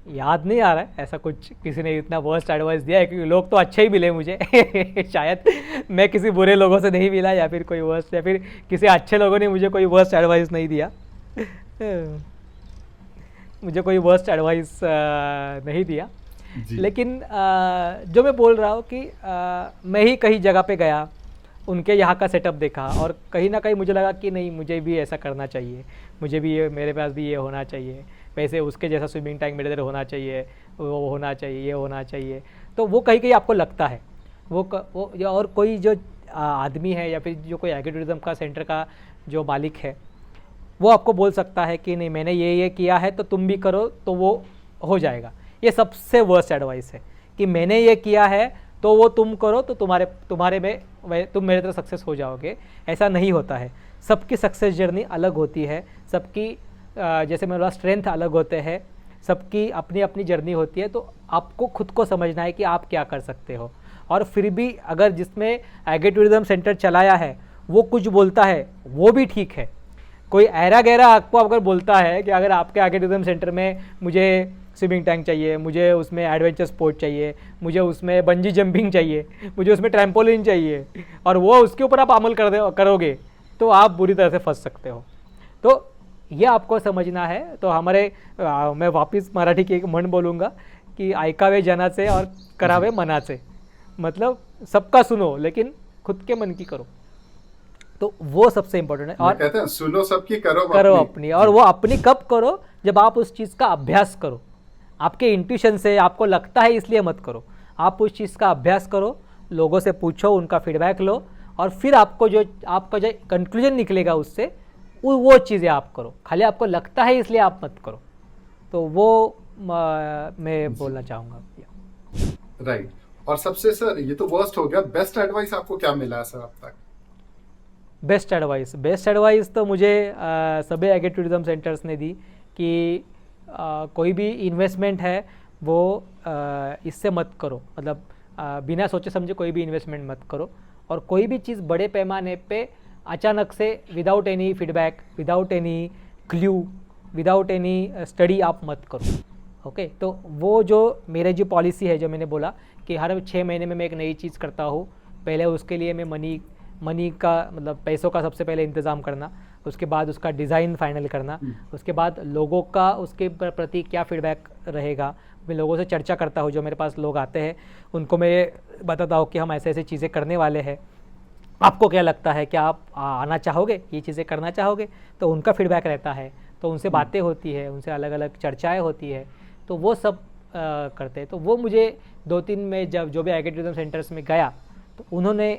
याद नहीं आ रहा है ऐसा कुछ किसी ने इतना वर्स्ट एडवाइस दिया है, क्योंकि लोग तो अच्छे ही मिले मुझे शायद मैं किसी बुरे लोगों से नहीं मिला, या फिर कोई वर्स्ट, या फिर किसी अच्छे लोगों ने मुझे कोई वर्स्ट एडवाइस नहीं दिया मुझे कोई वर्स्ट एडवाइस नहीं दिया। लेकिन जो मैं बोल रहा हूँ कि मैं ही कहीं जगह पे गया, उनके यहाँ का सेटअप देखा, और कहीं ना कहीं मुझे लगा कि नहीं, मुझे भी ऐसा करना चाहिए, मुझे भी ये, मेरे पास भी ये होना चाहिए, वैसे उसके जैसा स्विमिंग टैंक मेरे इधर होना चाहिए, वो होना चाहिए, ये होना चाहिए। तो वो कहीं कहीं आपको लगता है, वो या और कोई जो आदमी है या फिर जो कोई एग्रीटूरिज्म का सेंटर का जो मालिक है, वो आपको बोल सकता है कि नहीं, मैंने ये किया है तो तुम भी करो तो वो हो जाएगा। ये सबसे वर्स्ट एडवाइस है कि मैंने ये किया है तो वो तुम करो तो तुम्हारे में तुम मेरे तरह सक्सेस हो जाओगे। ऐसा नहीं होता है। सबकी सक्सेस जर्नी अलग होती है, सबकी जैसे मेरा स्ट्रेंथ अलग होते हैं, सबकी अपनी अपनी जर्नी होती है। तो आपको खुद को समझना है कि आप क्या कर सकते हो। और फिर भी अगर जिसमें एग्रीटूरिज्म सेंटर चलाया है वो कुछ बोलता है, वो भी ठीक है। कोई ऐरा गहरा आपको अगर बोलता है कि अगर आपके एग्रीटूरिज्म सेंटर में मुझे स्विमिंग टैंक चाहिए, मुझे उसमें एडवेंचर स्पोर्ट चाहिए, मुझे उसमें बंजी जंपिंग चाहिए, मुझे उसमें ट्रैम्पोलिन चाहिए, और वो उसके ऊपर आप अमल करोगे तो आप बुरी तरह से फंस सकते हो। तो ये आपको समझना है। तो हमारे मैं वापस मराठी की एक म्हण बोलूँगा कि ऐकावे जनाचे और करावे मनाचे, मतलब सबका सुनो लेकिन खुद के मन की करो। तो वो सबसे इम्पोर्टेंट है। और कहते हैं सुनो सबकी करो अपनी। और वो अपनी कब करो? जब आप उस चीज़ का अभ्यास करो। आपके इंट्यूशन से आपको लगता है इसलिए मत करो, आप उस चीज़ का अभ्यास करो, लोगों से पूछो, उनका फीडबैक लो, और फिर आपका जो कंक्लूजन निकलेगा उससे वो चीज़ें आप करो। खाली आपको लगता है इसलिए आप मत करो। तो वो मैं बोलना चाहूँगा। राइट। और सबसे सर, ये तो वर्स्ट हो गया, बेस्ट एडवाइस आपको क्या मिला है सर अब तक? बेस्ट एडवाइस तो मुझे सभी एग्रीटूरिज्म सेंटर्स ने दी कि कोई भी इन्वेस्टमेंट है वो इससे मत करो, मतलब बिना सोचे समझे कोई भी इन्वेस्टमेंट मत करो। और कोई भी चीज़ बड़े पैमाने पे अचानक से without any feedback, without any clue, without any study आप मत करो। ओके, तो वो जो मेरे जो पॉलिसी है, जो मैंने बोला कि हर 6 महीने में मैं एक नई चीज़ करता हूँ। पहले उसके लिए मैं मनी का मतलब पैसों का सबसे पहले इंतज़ाम करना, उसके बाद उसका डिज़ाइन फाइनल करना, उसके बाद लोगों का उसके प्रति क्या फीडबैक रहेगा। मैं लोगों से चर्चा करता हूँ, जो मेरे पास लोग आते हैं उनको मैं बताता हूँ कि हम ऐसे ऐसे चीज़ें करने वाले हैं, आपको क्या लगता है, क्या आप आना चाहोगे, ये चीज़ें करना चाहोगे? तो उनका फीडबैक रहता है, तो उनसे बातें होती है, उनसे अलग अलग चर्चाएँ होती है, तो वो सब करते हैं। तो वो मुझे 2-3 में जब जो भी एग्रीटूरिज्म सेंटर्स में गया तो उन्होंने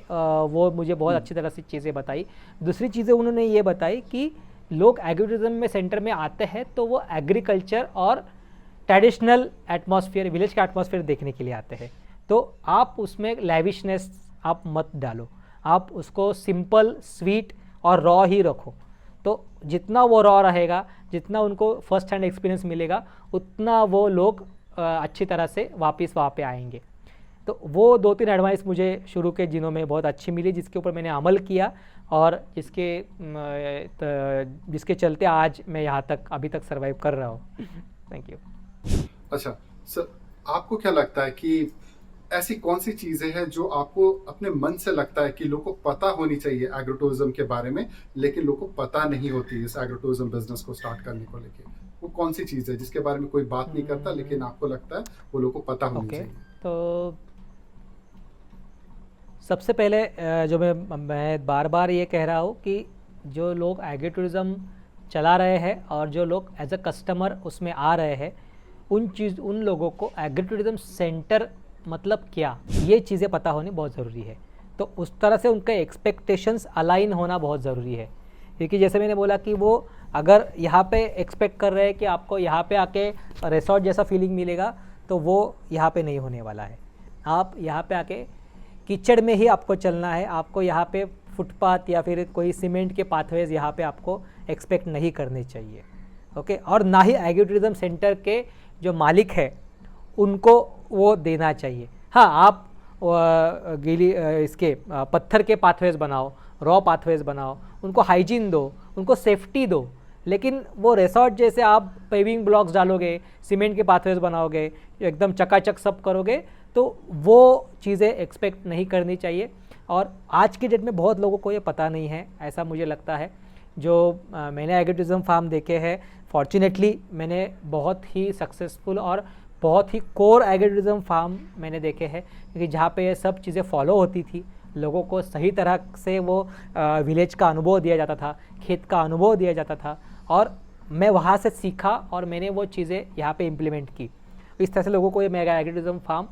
वो मुझे बहुत अच्छी तरह से चीज़ें बताई। दूसरी चीज़ें उन्होंने ये बताई कि लोग एग्रीटूरिज्म में सेंटर में आते हैं तो वो एग्रीकल्चर और ट्रेडिशनल एटमॉस्फेयर, विलेज का एटमॉस्फेयर देखने के लिए आते हैं। तो आप उसमें लैविशनेस आप मत डालो, आप उसको सिंपल, स्वीट और रॉ ही रखो। तो जितना वो रॉ रहेगा, जितना उनको फर्स्ट हैंड एक्सपीरियंस मिलेगा, उतना वो लोग अच्छी तरह से वापस वहाँ पे आएंगे। तो वो 2-3 एडवाइस मुझे शुरू के दिनों में बहुत अच्छी मिली, जिसके ऊपर मैंने अमल किया, और जिसके चलते आज मैं यहाँ तक अभी तक सर्वाइव कर रहा हूँ। Thank you. अच्छा सर, आपको क्या लगता है कि ऐसी कौन सी चीजें हैं जो आपको अपने मन से लगता है कि लोगों को पता होनी चाहिए एग्रोटूरिज्म के बारे में, लेकिन लोगों को पता नहीं होती इस एग्रोटूरिज्म बिजनेस को स्टार्ट करने को लेके? वो कौन सी चीज है जिसके बारे में कोई बात नहीं करता लेकिन आपको लगता है वो लोगों को पता होनी चाहिए? तो सबसे पहले जो मैं बार बार ये कह रहा हूँ कि जो लोग एग्रीटूरिज्म चला रहे हैं और जो लोग एज अ कस्टमर उसमें आ रहे हैं, उन लोगों को एग्री टूरिज्म सेंटर मतलब क्या, ये चीज़ें पता होनी बहुत ज़रूरी है। तो उस तरह से उनके एक्सपेक्टेशंस अलाइन होना बहुत ज़रूरी है, क्योंकि जैसे मैंने बोला कि वो अगर यहाँ पे एक्सपेक्ट कर रहे हैं कि आपको यहाँ पे आके रिसोर्ट जैसा फीलिंग मिलेगा, तो वो यहाँ पे नहीं होने वाला है। आप यहाँ पे आके कीचड़ में ही आपको चलना है, आपको यहाँ पे फुटपाथ या फिर कोई सीमेंट के पाथवेज यहाँ पे आपको एक्सपेक्ट नहीं करने चाहिए। ओके, और ना ही एग्री टूरिज्म सेंटर के जो मालिक है उनको वो देना चाहिए। हाँ, आप गीली इसके पत्थर के पाथवेज बनाओ, रॉ पाथवेज बनाओ, उनको हाइजीन दो, उनको सेफ्टी दो, लेकिन वो रिसोर्ट जैसे आप पेविंग ब्लॉक्स डालोगे, सीमेंट के पाथवेज बनाओगे, एकदम चकाचक सब करोगे, तो वो चीज़ें एक्सपेक्ट नहीं करनी चाहिए। और आज की डेट में बहुत लोगों को ये पता नहीं है, ऐसा मुझे लगता है। जो मैंने एग्री टूरिज्म फार्म देखे हैं, फॉर्चुनेटली मैंने बहुत ही सक्सेसफुल और बहुत ही कोर एग्री टूरिज्म फार्म मैंने देखे हैं, क्योंकि जहाँ पे ये सब चीज़ें फॉलो होती थी, लोगों को सही तरह से वो विलेज का अनुभव दिया जाता था, खेत का अनुभव दिया जाता था, और मैं वहाँ से सीखा और मैंने वो चीज़ें यहाँ पे इम्प्लीमेंट की। इस तरह से लोगों को ये मेगा एग्री टूरिज्म फार्म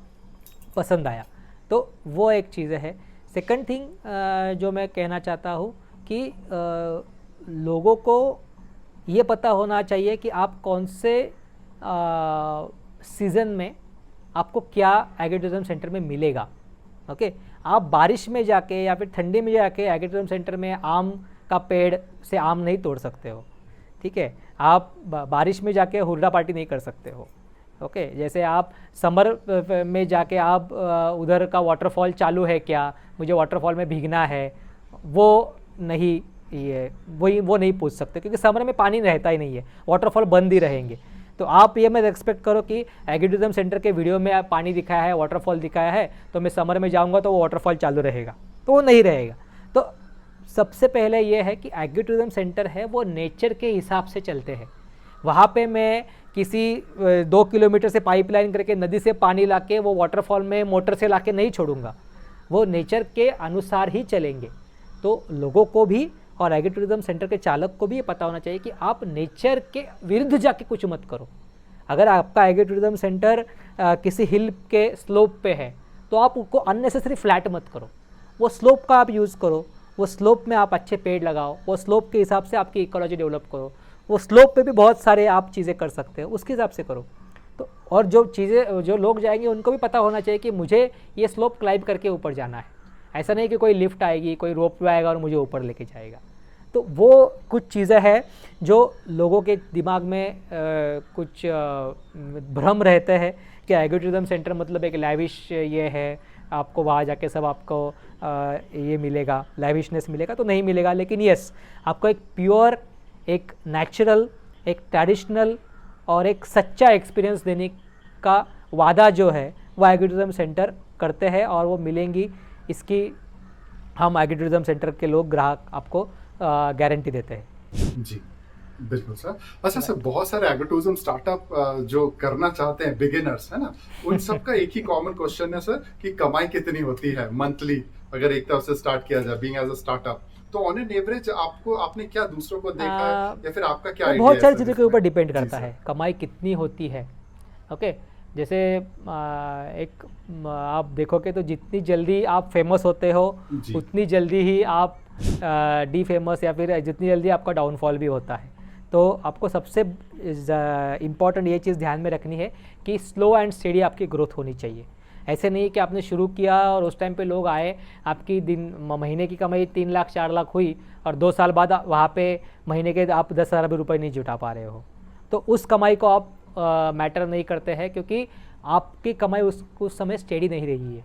पसंद आया, तो वो एक चीज़ है। सेकंड थिंग जो मैं कहना चाहता हूँ कि लोगों को ये पता होना चाहिए कि आप कौन से सीज़न में आपको क्या एग्री टूरिज्म सेंटर में मिलेगा। ओके, आप बारिश में जाके या फिर ठंडी में जाके एग्री टूरिज्म सेंटर में आम का पेड़ से आम नहीं तोड़ सकते हो, ठीक है। आप बारिश में जाके हुर्रा पार्टी नहीं कर सकते हो। ओके, जैसे आप समर में जाके आप उधर का वाटरफॉल चालू है क्या, मुझे वाटरफॉल में भीगना है, वो नहीं, ये वो नहीं पूछ सकते, क्योंकि समर में पानी रहता ही नहीं है, वाटरफॉल बंद ही रहेंगे। तो आप ये मत एक्सपेक्ट करो कि एग्री टूरिज्म सेंटर के वीडियो में पानी दिखाया है, वाटरफॉल दिखाया है, तो मैं समर में जाऊँगा तो वो वाटरफॉल चालू रहेगा, तो वो नहीं रहेगा। तो सबसे पहले ये है कि एग्री टूरिज्म सेंटर है वो नेचर के हिसाब से चलते हैं। वहाँ पे मैं किसी 2 किलोमीटर से पाइपलाइन करके नदी से पानी लाके वो वाटरफॉल में मोटर से लाके नहीं छोड़ूंगा, वो नेचर के अनुसार ही चलेंगे। तो लोगों को भी और एग्री टूरिज्म सेंटर के चालक को भी ये पता होना चाहिए कि आप नेचर के विरुद्ध जाके कुछ मत करो। अगर आपका एग्री टूरिज्म सेंटर किसी हिल के स्लोप पे है, तो आप उसको अननेसेसरी फ्लैट मत करो, वो स्लोप का आप यूज़ करो, वो स्लोप में आप अच्छे पेड़ लगाओ, वो स्लोप के हिसाब से आपकी इकोलॉजी डेवलप करो। वो स्लोप पे भी बहुत सारे आप चीज़ें कर सकते हो, उसके हिसाब से करो। तो और जो लोग जाएंगे उनको भी पता होना चाहिए कि मुझे ये स्लोप क्लाइंब करके ऊपर जाना है। ऐसा नहीं कि कोई लिफ्ट आएगी, कोई रोप वे आएगा और मुझे ऊपर लेके जाएगा। तो वो कुछ चीज़ें हैं जो लोगों के दिमाग में कुछ भ्रम रहते हैं कि एग्री टूरिज्म सेंटर मतलब एक लैविश ये है, आपको वहाँ जाके सब आपको ये मिलेगा, लैविशनेस मिलेगा, तो नहीं मिलेगा। लेकिन यस, आपको एक प्योर, एक नेचुरल, एक ट्रेडिशनल और एक सच्चा एक्सपीरियंस देने का वादा जो है वो एग्री टूरिज्म सेंटर करते हैं, और वो मिलेंगी, इसकी हम एग्री टूरिज्म सेंटर के लोग, ग्राहक आपको गारंटी देते हैं। जी बिल्कुल सर। अच्छा सर, बहुत सारे एग्री टूरिज्म स्टार्टअप जो करना चाहते हैं, बिगिनर्स है ना, उन सब का एक ही कॉमन क्वेश्चन है सर कि कमाई कितनी होती है मंथली अगर एक तरफ से स्टार्ट किया जाए बीइंग एज अ स्टार्टअप। तो ऑन एन एवरेज आपने क्या दूसरों को देखा है या फिर आपका क्या आइडिया है? बहुत सारी चीज़ों के ऊपर डिपेंड करता है कमाई कितनी होती है। ओके, जैसे आप देखोगे तो जितनी जल्दी आप फेमस होते हो उतनी जल्दी ही आप डी फेमस या फिर जितनी जल्दी आपका डाउनफॉल भी होता है। तो आपको सबसे इम्पॉर्टेंट ये चीज़ ध्यान में रखनी है कि स्लो एंड स्टेडी आपकी ग्रोथ होनी चाहिए। ऐसे नहीं कि आपने शुरू किया और उस टाइम पे लोग आए, आपकी महीने की कमाई 3 लाख 4 लाख हुई और 2 साल बाद वहाँ पे महीने के आप 10,000 रुपये नहीं जुटा पा रहे हो, तो उस कमाई को आप मैटर नहीं करते हैं, क्योंकि आपकी कमाई उस समय स्टेडी नहीं रही है।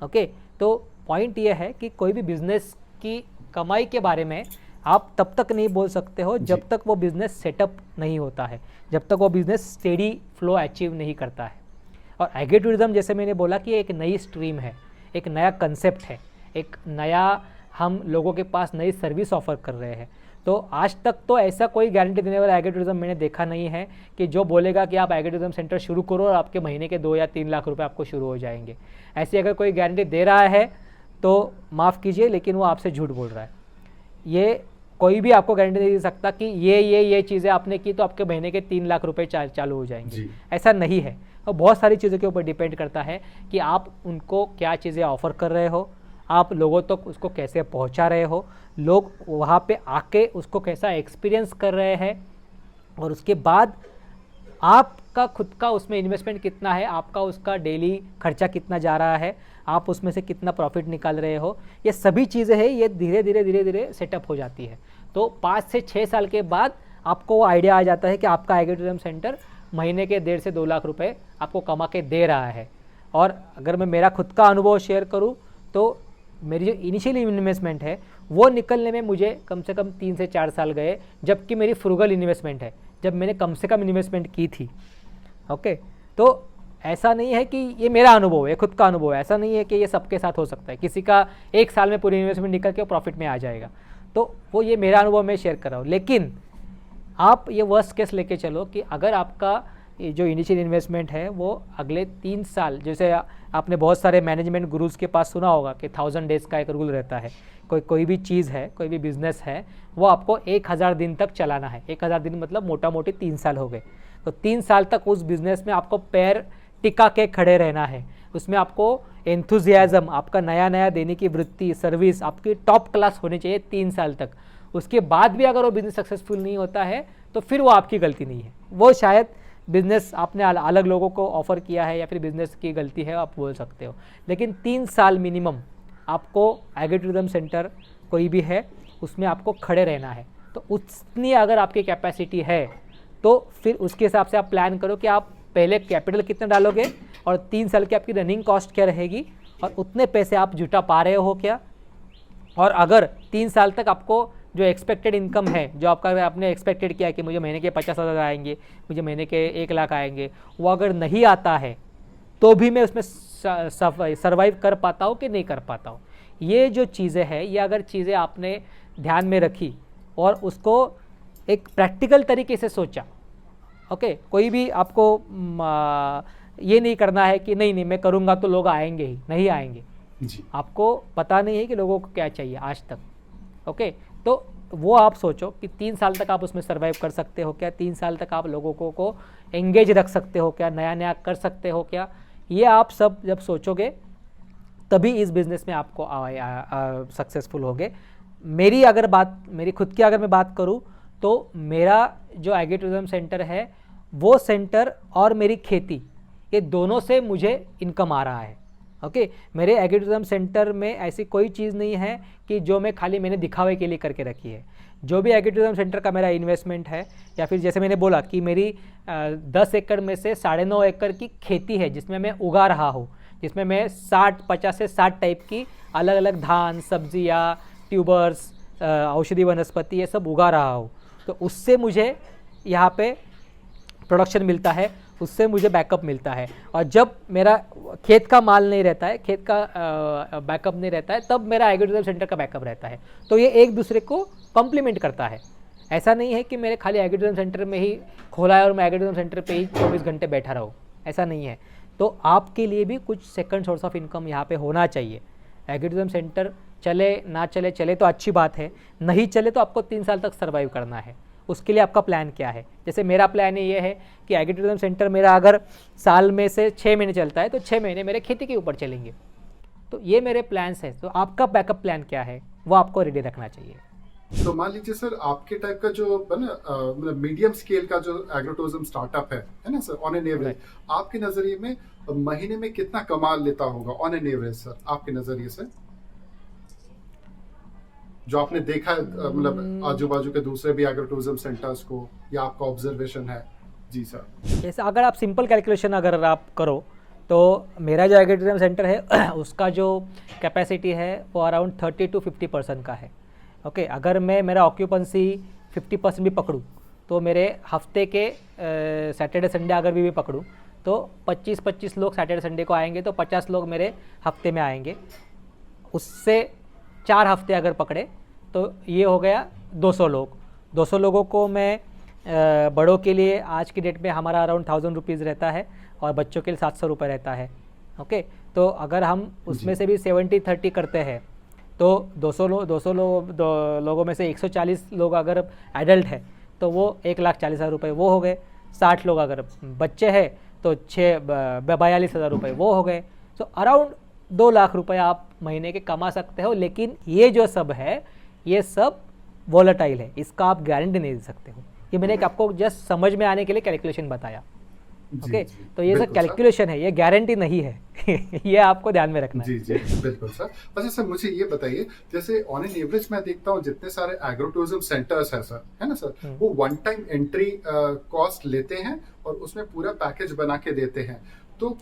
ओके, तो पॉइंट ये है कि कोई भी बिजनेस की कमाई के बारे में आप तब तक नहीं बोल सकते हो जब तक वो बिज़नेस सेटअप नहीं होता है, जब तक वो बिज़नेस स्टेडी फ्लो अचीव नहीं करता है। और एग्री टूरिज्म, जैसे मैंने बोला कि एक नई स्ट्रीम है, एक नया कंसेप्ट है, एक नया हम लोगों के पास नई सर्विस ऑफर कर रहे हैं। तो आज तक तो ऐसा कोई गारंटी देने वाला एग्री टूरिज्म मैंने देखा नहीं है कि जो बोलेगा कि आप एग्री टूरिज्म सेंटर शुरू करो और आपके महीने के 2 या 3 लाख रुपए आपको शुरू हो जाएंगे। ऐसी अगर कोई गारंटी दे रहा है तो माफ़ कीजिए, लेकिन वो आपसे झूठ बोल रहा है। ये कोई भी आपको गारंटी नहीं दे सकता कि ये चीज़ें आपने की तो आपके महीने के 3 लाख रुपए चालू हो जाएंगे। जी। ऐसा नहीं है। और बहुत सारी चीज़ों के ऊपर डिपेंड करता है कि आप उनको क्या चीज़ें ऑफ़र कर रहे हो, आप लोगों तक उसको कैसे पहुंचा रहे हो, लोग वहाँ पे आके उसको कैसा एक्सपीरियंस कर रहे हैं, और उसके बाद आपका खुद का उसमें इन्वेस्टमेंट कितना है, आपका उसका डेली खर्चा कितना जा रहा है, आप उसमें से कितना प्रॉफिट निकाल रहे हो। ये सभी चीज़ें हैं, ये धीरे धीरे सेटअप हो जाती है। तो 5 से 6 साल के बाद आपको वो आइडिया आ जाता है कि आपका एग्रोटूरिज्म सेंटर महीने के 1.5 से 2 लाख रुपए आपको कमा के दे रहा है। और अगर मैं मेरा खुद का अनुभव शेयर करूँ तो मेरी जो इनिशियल इन्वेस्टमेंट है वो निकलने में मुझे कम से कम 3 से 4 साल गए, जबकि मेरी फ्रूगल इन्वेस्टमेंट है, जब मैंने कम से कम इन्वेस्टमेंट की थी। ओके, तो ऐसा नहीं है कि ये मेरा अनुभव है, खुद का अनुभव है, ऐसा नहीं है कि ये सबके साथ हो सकता है, किसी का 1 साल में पूरी इन्वेस्टमेंट निकल के प्रॉफिट में आ जाएगा। तो वो ये मेरा अनुभव मैं शेयर कर रहा हूँ। लेकिन आप ये वर्स्ट केस लेके चलो कि अगर आपका ये जो इनिशियल इन्वेस्टमेंट है वो अगले 3 साल, जैसे आपने बहुत सारे मैनेजमेंट गुरुज के पास सुना होगा कि 1000 डेज़ का एक रूल रहता है, कोई भी चीज़ है, कोई भी बिजनेस है, वो आपको 1000 दिन तक चलाना है। 1000 दिन मतलब मोटा मोटी 3 साल हो गए। तो 3 साल तक उस बिज़नेस में आपको पैर टिका के खड़े रहना है, उसमें आपको एंथुजियाज़म, आपका नया नया देने की वृत्ति, सर्विस आपकी टॉप क्लास होनी चाहिए 3 साल तक। उसके बाद भी अगर वो बिज़नेस सक्सेसफुल नहीं होता है तो फिर वो आपकी गलती नहीं है, वो शायद बिज़नेस आपने अलग लोगों को ऑफ़र किया है या फिर बिज़नेस की गलती है, आप बोल सकते हो। लेकिन 3 साल मिनिमम आपको एग्रोटूरिज्म सेंटर कोई भी है उसमें आपको खड़े रहना है। तो उतनी अगर आपकी कैपेसिटी है तो फिर उसके हिसाब से आप प्लान करो कि आप पहले कैपिटल कितना डालोगे और 3 साल की आपकी रनिंग कॉस्ट क्या रहेगी और उतने पैसे आप जुटा पा रहे हो क्या। और अगर 3 साल तक आपको जो एक्सपेक्टेड इनकम है, जो आपने एक्सपेक्टेड किया कि मुझे महीने के 50,000 आएंगे, मुझे महीने के 1 लाख आएंगे, वो अगर नहीं आता है तो भी मैं उसमें सर्वाइव कर पाता हूँ कि नहीं कर पाता हूँ। ये जो चीज़ें हैं, ये अगर चीज़ें आपने ध्यान में रखी और उसको एक प्रैक्टिकल तरीके से सोचा, ओके, कोई भी आपको ये नहीं करना है कि नहीं मैं करूँगा तो लोग आएंगे ही, नहीं आएंगे जी। आपको पता नहीं है कि लोगों को क्या चाहिए आज तक। ओके, तो वो आप सोचो कि 3 साल तक आप उसमें सर्वाइव कर सकते हो क्या, 3 साल तक आप लोगों को एंगेज रख सकते हो क्या, नया नया कर सकते हो क्या। ये आप सब जब सोचोगे तभी इस बिज़नेस में आपको सक्सेसफुल होगे। मेरी खुद की अगर मैं बात करूँ तो मेरा जो एग्रोटूरिज्म सेंटर है वो सेंटर और मेरी खेती, ये दोनों से मुझे इनकम आ रहा है। ओके, मेरे एग्रोटूरिज्म सेंटर में ऐसी कोई चीज़ नहीं है कि जो मैंने दिखावे के लिए करके रखी है। जो भी एग्रोटूरिज्म सेंटर का मेरा इन्वेस्टमेंट है, या फिर जैसे मैंने बोला कि मेरी 10 एकड़ में से 9.5 एकड़ की खेती है जिसमें मैं उगा रहा हूँ, जिसमें मैं 50 से 60 टाइप की अलग अलग धान, सब्जियाँ, ट्यूबर्स, औषधि वनस्पति ये सब उगा रहा हूँ। तो उससे मुझे यहाँ पे प्रोडक्शन मिलता है, उससे मुझे बैकअप मिलता है। और जब मेरा खेत का माल नहीं रहता है, खेत का बैकअप नहीं रहता है, तब मेरा एग्रोटूरिज्म सेंटर का बैकअप रहता है। तो ये एक दूसरे को कॉम्प्लीमेंट करता है। ऐसा नहीं है कि मेरे खाली एग्रोटूरिज्म सेंटर में ही खोला है और मैं एग्रोटूरिज्म सेंटर पे ही 24 घंटे बैठा रहूँ, ऐसा नहीं है। तो आपके लिए भी कुछ सेकंड सोर्स ऑफ इनकम यहाँ पे होना चाहिए। एग्रोटूरिज्म सेंटर चले ना चले तो अच्छी बात है, नहीं चले तो आपको 3 साल तक सर्वाइव करना है। उसके लिए आपका प्लान क्या है। जैसे मेरा प्लान ये है कि एग्रोटूरिज्म सेंटर मेरा अगर साल में से 6 महीने चलता है तो 6 महीने मेरे खेती के ऊपर चलेंगे। तो ये मेरे प्लान्स हैं। तो आपका बैकअप प्लान क्या है वो आपको रेडी रखना चाहिए। तो मान लीजिए सर, आपके टाइप का जो मतलब मीडियम स्केल का जो एग्रोटूरिज्म स्टार्टअप है ना सर, ऑन एन एवरेज आपके नजरिए में महीने में कितना कमा लेता होगा ऑन एन एवरेज सर, आपके नजरिए से जो आपने देखा है, मतलब आजू बाजू के दूसरे भी एग्रोटूरिज्म सेंटर्स को, या आपका ऑब्जर्वेशन है? जी सर। जैसे अगर आप सिंपल कैलकुलेशन अगर आप करो तो मेरा जो एग्रोटूरिज्म सेंटर है उसका जो कैपेसिटी है वो अराउंड 30 to 50% का है। ओके, अगर मैं मेरा ऑक्यूपेंसी 50% भी पकड़ूँ तो मेरे हफ्ते के सैटरडे संडे अगर भी पकड़ूँ तो 25 लोग सैटरडे संडे को आएंगे, तो 50 लोग मेरे हफ्ते में आएंगे। उससे 4 हफ्ते अगर पकड़े तो ये हो गया 200 लोग। 200 लोगों को मैं बड़ों के लिए आज की डेट में हमारा अराउंड 1000 रुपीज़ रहता है और बच्चों के लिए 700 रुपये रहता है। ओके, तो अगर हम उसमें से भी 70-30 करते हैं तो 200 लोगों में से 140 लोग अगर एडल्ट है तो वो 1,40,000 रुपये वो हो गए। 60 लोग अगर बच्चे हैं तो 42,000 रुपये वो हो गए। सो अराउंड 2 लाख रुपए आप महीने के कमा सकते हो। लेकिन ये जो सब है ये सब वॉलेटाइल है, इसका आप गारंटी नहीं दे सकते हो। ये मैंने एक आपको जस्ट समझ में आने के लिए कैलकुलेशन बताया। ओके, तो ये सब कैलकुलेशन है, ये गारंटी नहीं है। ये आपको ध्यान में रखना है। जी बिल्कुल सर। अच्छा सर, मुझे ये बताइए, जैसे ऑन एन एवरेज मैं देखता हूँ जितने सारे एग्रो टूरिज्म सेंटर्स है सर, है ना सर, वो वन टाइम एंट्री कॉस्ट लेते हैं और उसमें पूरा पैकेज बना के देते हैं। तो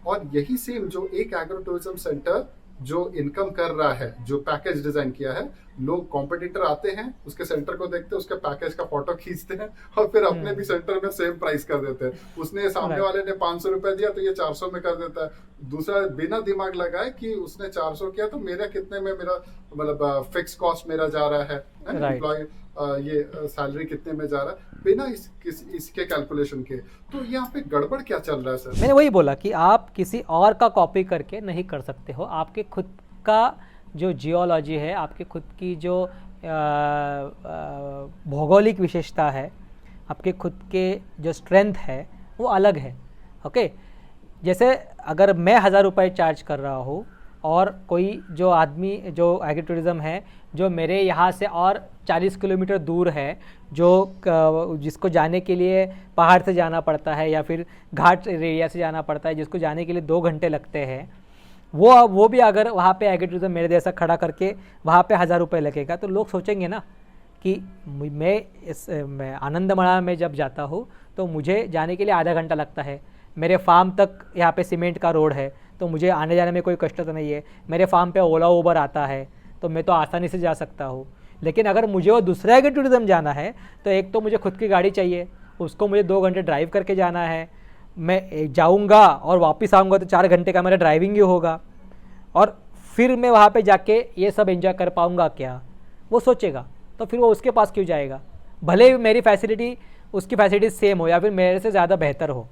और यही सेम जो एक एग्रो टूरिज्म सेंटर जो इनकम कर रहा है, जो पैकेज डिजाइन किया है, लोग कॉम्पिटिटर आते हैं, उसके सेंटर को देखते हैं, उसके पैकेज का फोटो खींचते हैं और फिर अपने भी सेंटर में सेम प्राइस कर देते हैं। उसने सामने वाले ने 500 रुपए दिया तो ये 400 में कर देता है। दूसरा बिना दिमाग लगाए कि उसने 400 किया तो मेरा कितने में, मेरा मतलब फिक्स कॉस्ट मेरा जा रहा है, एम्प्लॉय ये सैलरी कितने में जा रहा है, बिना इसके कैलकुलेशन के। तो यहाँ पे गड़बड़ क्या चल रहा है सर? मैंने वही बोला कि आप किसी और का कॉपी करके नहीं कर सकते हो। आपके खुद का जो जियोलॉजी है, आपके खुद की जो भौगोलिक विशेषता है, आपके खुद के जो स्ट्रेंथ है वो अलग है। ओके, जैसे अगर मैं 1,000 रुपये चार्ज कर रहा हूँ और कोई जो आदमी जो एग्री टूरिज़्म है जो मेरे यहाँ से और 40 किलोमीटर दूर है, जो जिसको जाने के लिए पहाड़ से जाना पड़ता है या फिर घाट एरिया से जाना पड़ता है, जिसको जाने के लिए 2 घंटे लगते हैं, वो भी अगर वहाँ पे एग्री टूरिज़्म मेरे जैसा खड़ा करके वहाँ पे 1,000 रुपये लगेगा तो लोग सोचेंगे ना कि मैं आनंदमड़ा में जब जाता हूँ तो मुझे जाने के लिए आधा घंटा लगता है, मेरे फार्म तक यहाँ पे सीमेंट का रोड है तो मुझे आने जाने में कोई कष्ट तो नहीं है, मेरे फार्म पे ओला उबर आता है तो मैं तो आसानी से जा सकता हूँ। लेकिन अगर मुझे वो दूसरा एग्री टूरिज़्म जाना है तो एक तो मुझे खुद की गाड़ी चाहिए, उसको मुझे 2 घंटे ड्राइव करके जाना है, मैं जाऊँगा और वापस आऊँगा तो 4 घंटे का मेरा ड्राइविंग ही होगा, और फिर मैं वहाँ पे जाके ये सब एंजॉय कर पाऊँगा क्या, वो सोचेगा। तो फिर वो उसके पास क्यों जाएगा, भले मेरी फैसिलिटी उसकी फैसिलिटी सेम हो या फिर मेरे से ज़्यादा बेहतर हो।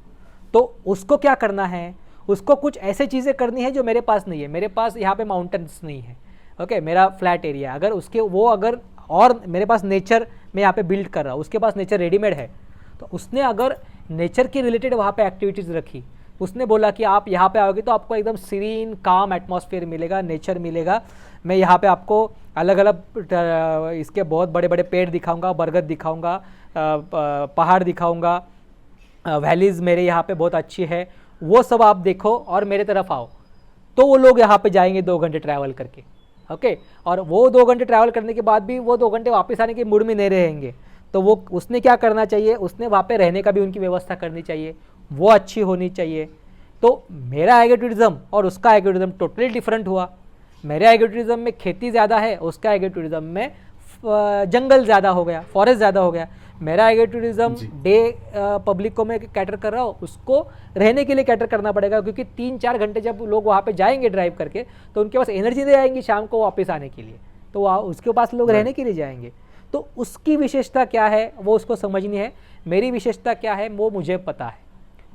तो उसको क्या करना है, उसको कुछ ऐसे चीज़ें करनी है जो मेरे पास नहीं है। मेरे पास यहाँ पे माउंटेन्स नहीं है, ओके, मेरा फ्लैट एरिया, अगर उसके वो अगर और मेरे पास नेचर मैं यहाँ पे बिल्ड कर रहा हूँ, उसके पास नेचर रेडीमेड है, तो उसने अगर नेचर के रिलेटेड वहाँ पे एक्टिविटीज़ रखी, उसने बोला कि आप यहाँ पे आओगे तो आपको एकदम सीरीन काम एटमॉस्फेयर मिलेगा, नेचर मिलेगा, मैं यहाँ पे आपको अलग अलग इसके बहुत बड़े बड़े पेड़ दिखाऊंगा, बरगद दिखाऊंगा, पहाड़ दिखाऊंगा, वैलीज़ मेरे यहाँ पे बहुत अच्छी है, वो सब आप देखो और मेरे तरफ आओ। तो वो लोग यहाँ पे जाएंगे 2 घंटे ट्रैवल करके, ओके, और वो 2 घंटे ट्रैवल करने के बाद भी वो 2 घंटे वापस आने के मूड में नहीं रहेंगे। तो वो उसने क्या करना चाहिए, उसने वहाँ पे रहने का भी उनकी व्यवस्था करनी चाहिए, वो अच्छी होनी चाहिए। तो मेरा एग्री टूरिज़्म और उसका एग्री टूरिज़्म टोटली डिफरेंट हुआ। मेरे एग्री टूरिज़्म में खेती ज़्यादा है, उसका एग्री टूरिज़्म में जंगल ज़्यादा हो गया, फॉरेस्ट ज़्यादा हो गया। मेरा एग्री टूरिज़्म डे पब्लिक को मैं कैटर कर रहा हूँ, उसको रहने के लिए कैटर करना पड़ेगा, क्योंकि 3-4 घंटे जब लोग वहाँ पे जाएंगे ड्राइव करके तो उनके पास एनर्जी नहीं आएंगी शाम को वापस आने के लिए, तो उसके पास लोग रहने के लिए जाएंगे। तो उसकी विशेषता क्या है वो उसको समझनी है, मेरी विशेषता क्या है वो मुझे पता है।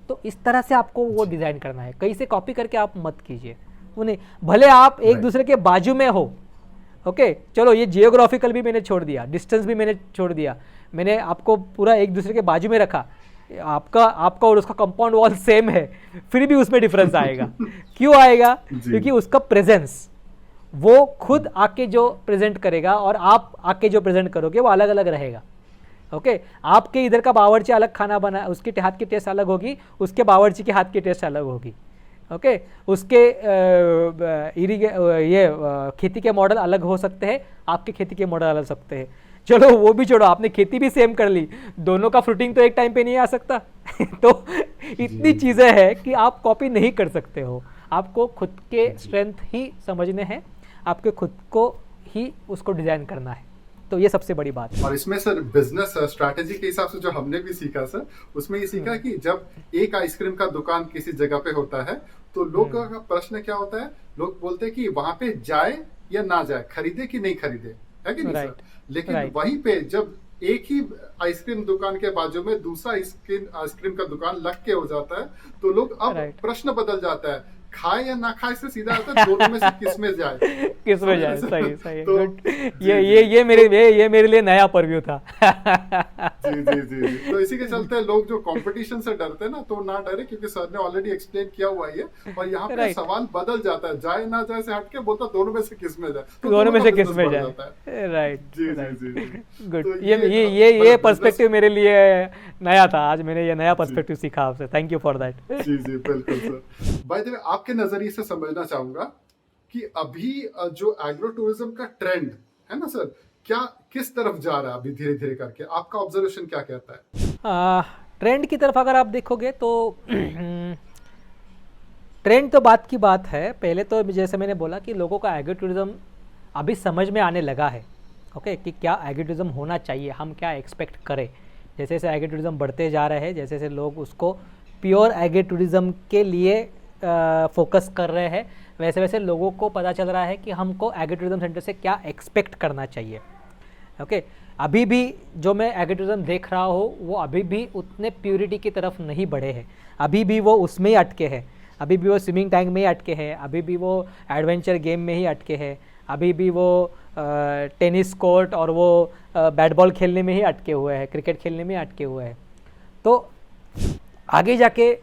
तो इस तरह से आपको वो डिज़ाइन करना है, कहीं से कॉपी करके आप मत कीजिए वो नहीं। भले आप एक दूसरे के बाजू में हो, ओके, चलो ये जियोग्राफिकल भी मैंने छोड़ दिया, डिस्टेंस भी मैंने छोड़ दिया, मैंने आपको पूरा एक दूसरे के बाजू में रखा, आपका और उसका कंपाउंड वॉल सेम है, फिर भी उसमें डिफरेंस आएगा। क्यों आएगा? क्योंकि उसका प्रेजेंस, वो खुद आके जो प्रेजेंट करेगा और आप आके जो प्रेजेंट करोगे वो अलग अलग रहेगा। ओके, आपके इधर का बावर्ची अलग खाना बना, उसके हाथ की टेस्ट अलग होगी, उसके बावर्ची के हाथ की टेस्ट अलग होगी। ओके, उसके खेती के मॉडल अलग हो सकते हैं, आपके खेती के मॉडल अलग हो सकते हैं। चलो वो भी छोड़ो, आपने खेती भी सेम कर ली, दोनों का फ्रूटिंग तो एक टाइम पे नहीं आ सकता। तो इतनी चीज़ें हैं कि आप कॉपी नहीं कर सकते हो, आपको खुद के स्ट्रेंथ ही समझने हैं, आपके खुद को ही उसको डिज़ाइन करना है। तो ये सबसे बड़ी बात है। और इसमें सर बिजनेस स्ट्रैटेजी के हिसाब से जो हमने भी सीखा सर, उसमें ये सीखा कि जब एक आइसक्रीम का दुकान किसी जगह पे होता है तो लोग का प्रश्न क्या होता है, लोग बोलते हैं कि वहां पे जाए या ना जाए, खरीदे कि नहीं खरीदे, है कि नहीं सर? लेकिन वहीं पे जब एक ही आइसक्रीम दुकान के बाजू में दूसरा आइसक्रीम का दुकान लग के हो जाता है तो लोग अब प्रश्न बदल जाता है खाए या ना खाए से सीधा आता है दोनों में से किस में जाए। किस में जाए, सही सही, तो गुड। ये मेरे लिए नया परव्यू था। जी जी जी जी। तो इसी के चलते लोग जो कंपटीशन से डरते हैं ना, तो ना डरे, क्योंकि सर ने ऑलरेडी एक्सप्लेन किया हुआ है। और यहाँ पे Right. सवाल बदल जाता है, जाए ना जाए से हटके बोलता दोनों में से किस में जाए, तो दोनों में का से किस business में बढ़ जाए, जाता है। राइट जी जी राइट, जी जी। गुड। तो ये मतलब पर्सपेक्टिव business- मेरे लिए नया था, आज मैंने ये नया पर्सपेक्टिव सीखा आपसे, थैंक यू फॉर दैट। जी जी बिल्कुल सर। बाय द वे, आपके नजरिए से समझना चाहूंगा कि अभी जो एग्रो टूरिज्म का ट्रेंड है ना सर, क्या किस तरफ जा रहा है अभी धीरे धीरे करके, आपका ऑब्जर्वेशन क्या कहता है? ट्रेंड की तरफ अगर आप देखोगे तो ट्रेंड तो बात की बात है। पहले तो जैसे मैंने बोला कि लोगों का एग्रो टूरिज्म अभी समझ में आने लगा है, ओके, कि क्या एग्रो टूरिज्म होना चाहिए, हम क्या एक्सपेक्ट करें। जैसे जैसे एग्रो टूरिज्म बढ़ते जा रहे हैं, जैसे जैसे लोग उसको प्योर एग्रो टूरिज्म के लिए फोकस कर रहे हैं, वैसे वैसे लोगों को पता चल रहा है कि हमको एग्रो टूरिज्म सेंटर से क्या एक्सपेक्ट करना चाहिए। ओके, अभी भी जो मैं एग्रो टूरिज्म देख रहा हूँ वो अभी भी उतने प्योरिटी की तरफ नहीं बढ़े हैं, अभी भी वो उसमें ही अटके हैं, अभी भी वो स्विमिंग टैंक में ही अटके हैं, अभी भी वो एडवेंचर गेम में ही अटके हैं, अभी भी वो टेनिस कोर्ट और वो बैट बॉल खेलने में ही अटके हुए हैं, क्रिकेट खेलने में अटके हुए हैं। तो आगे जाके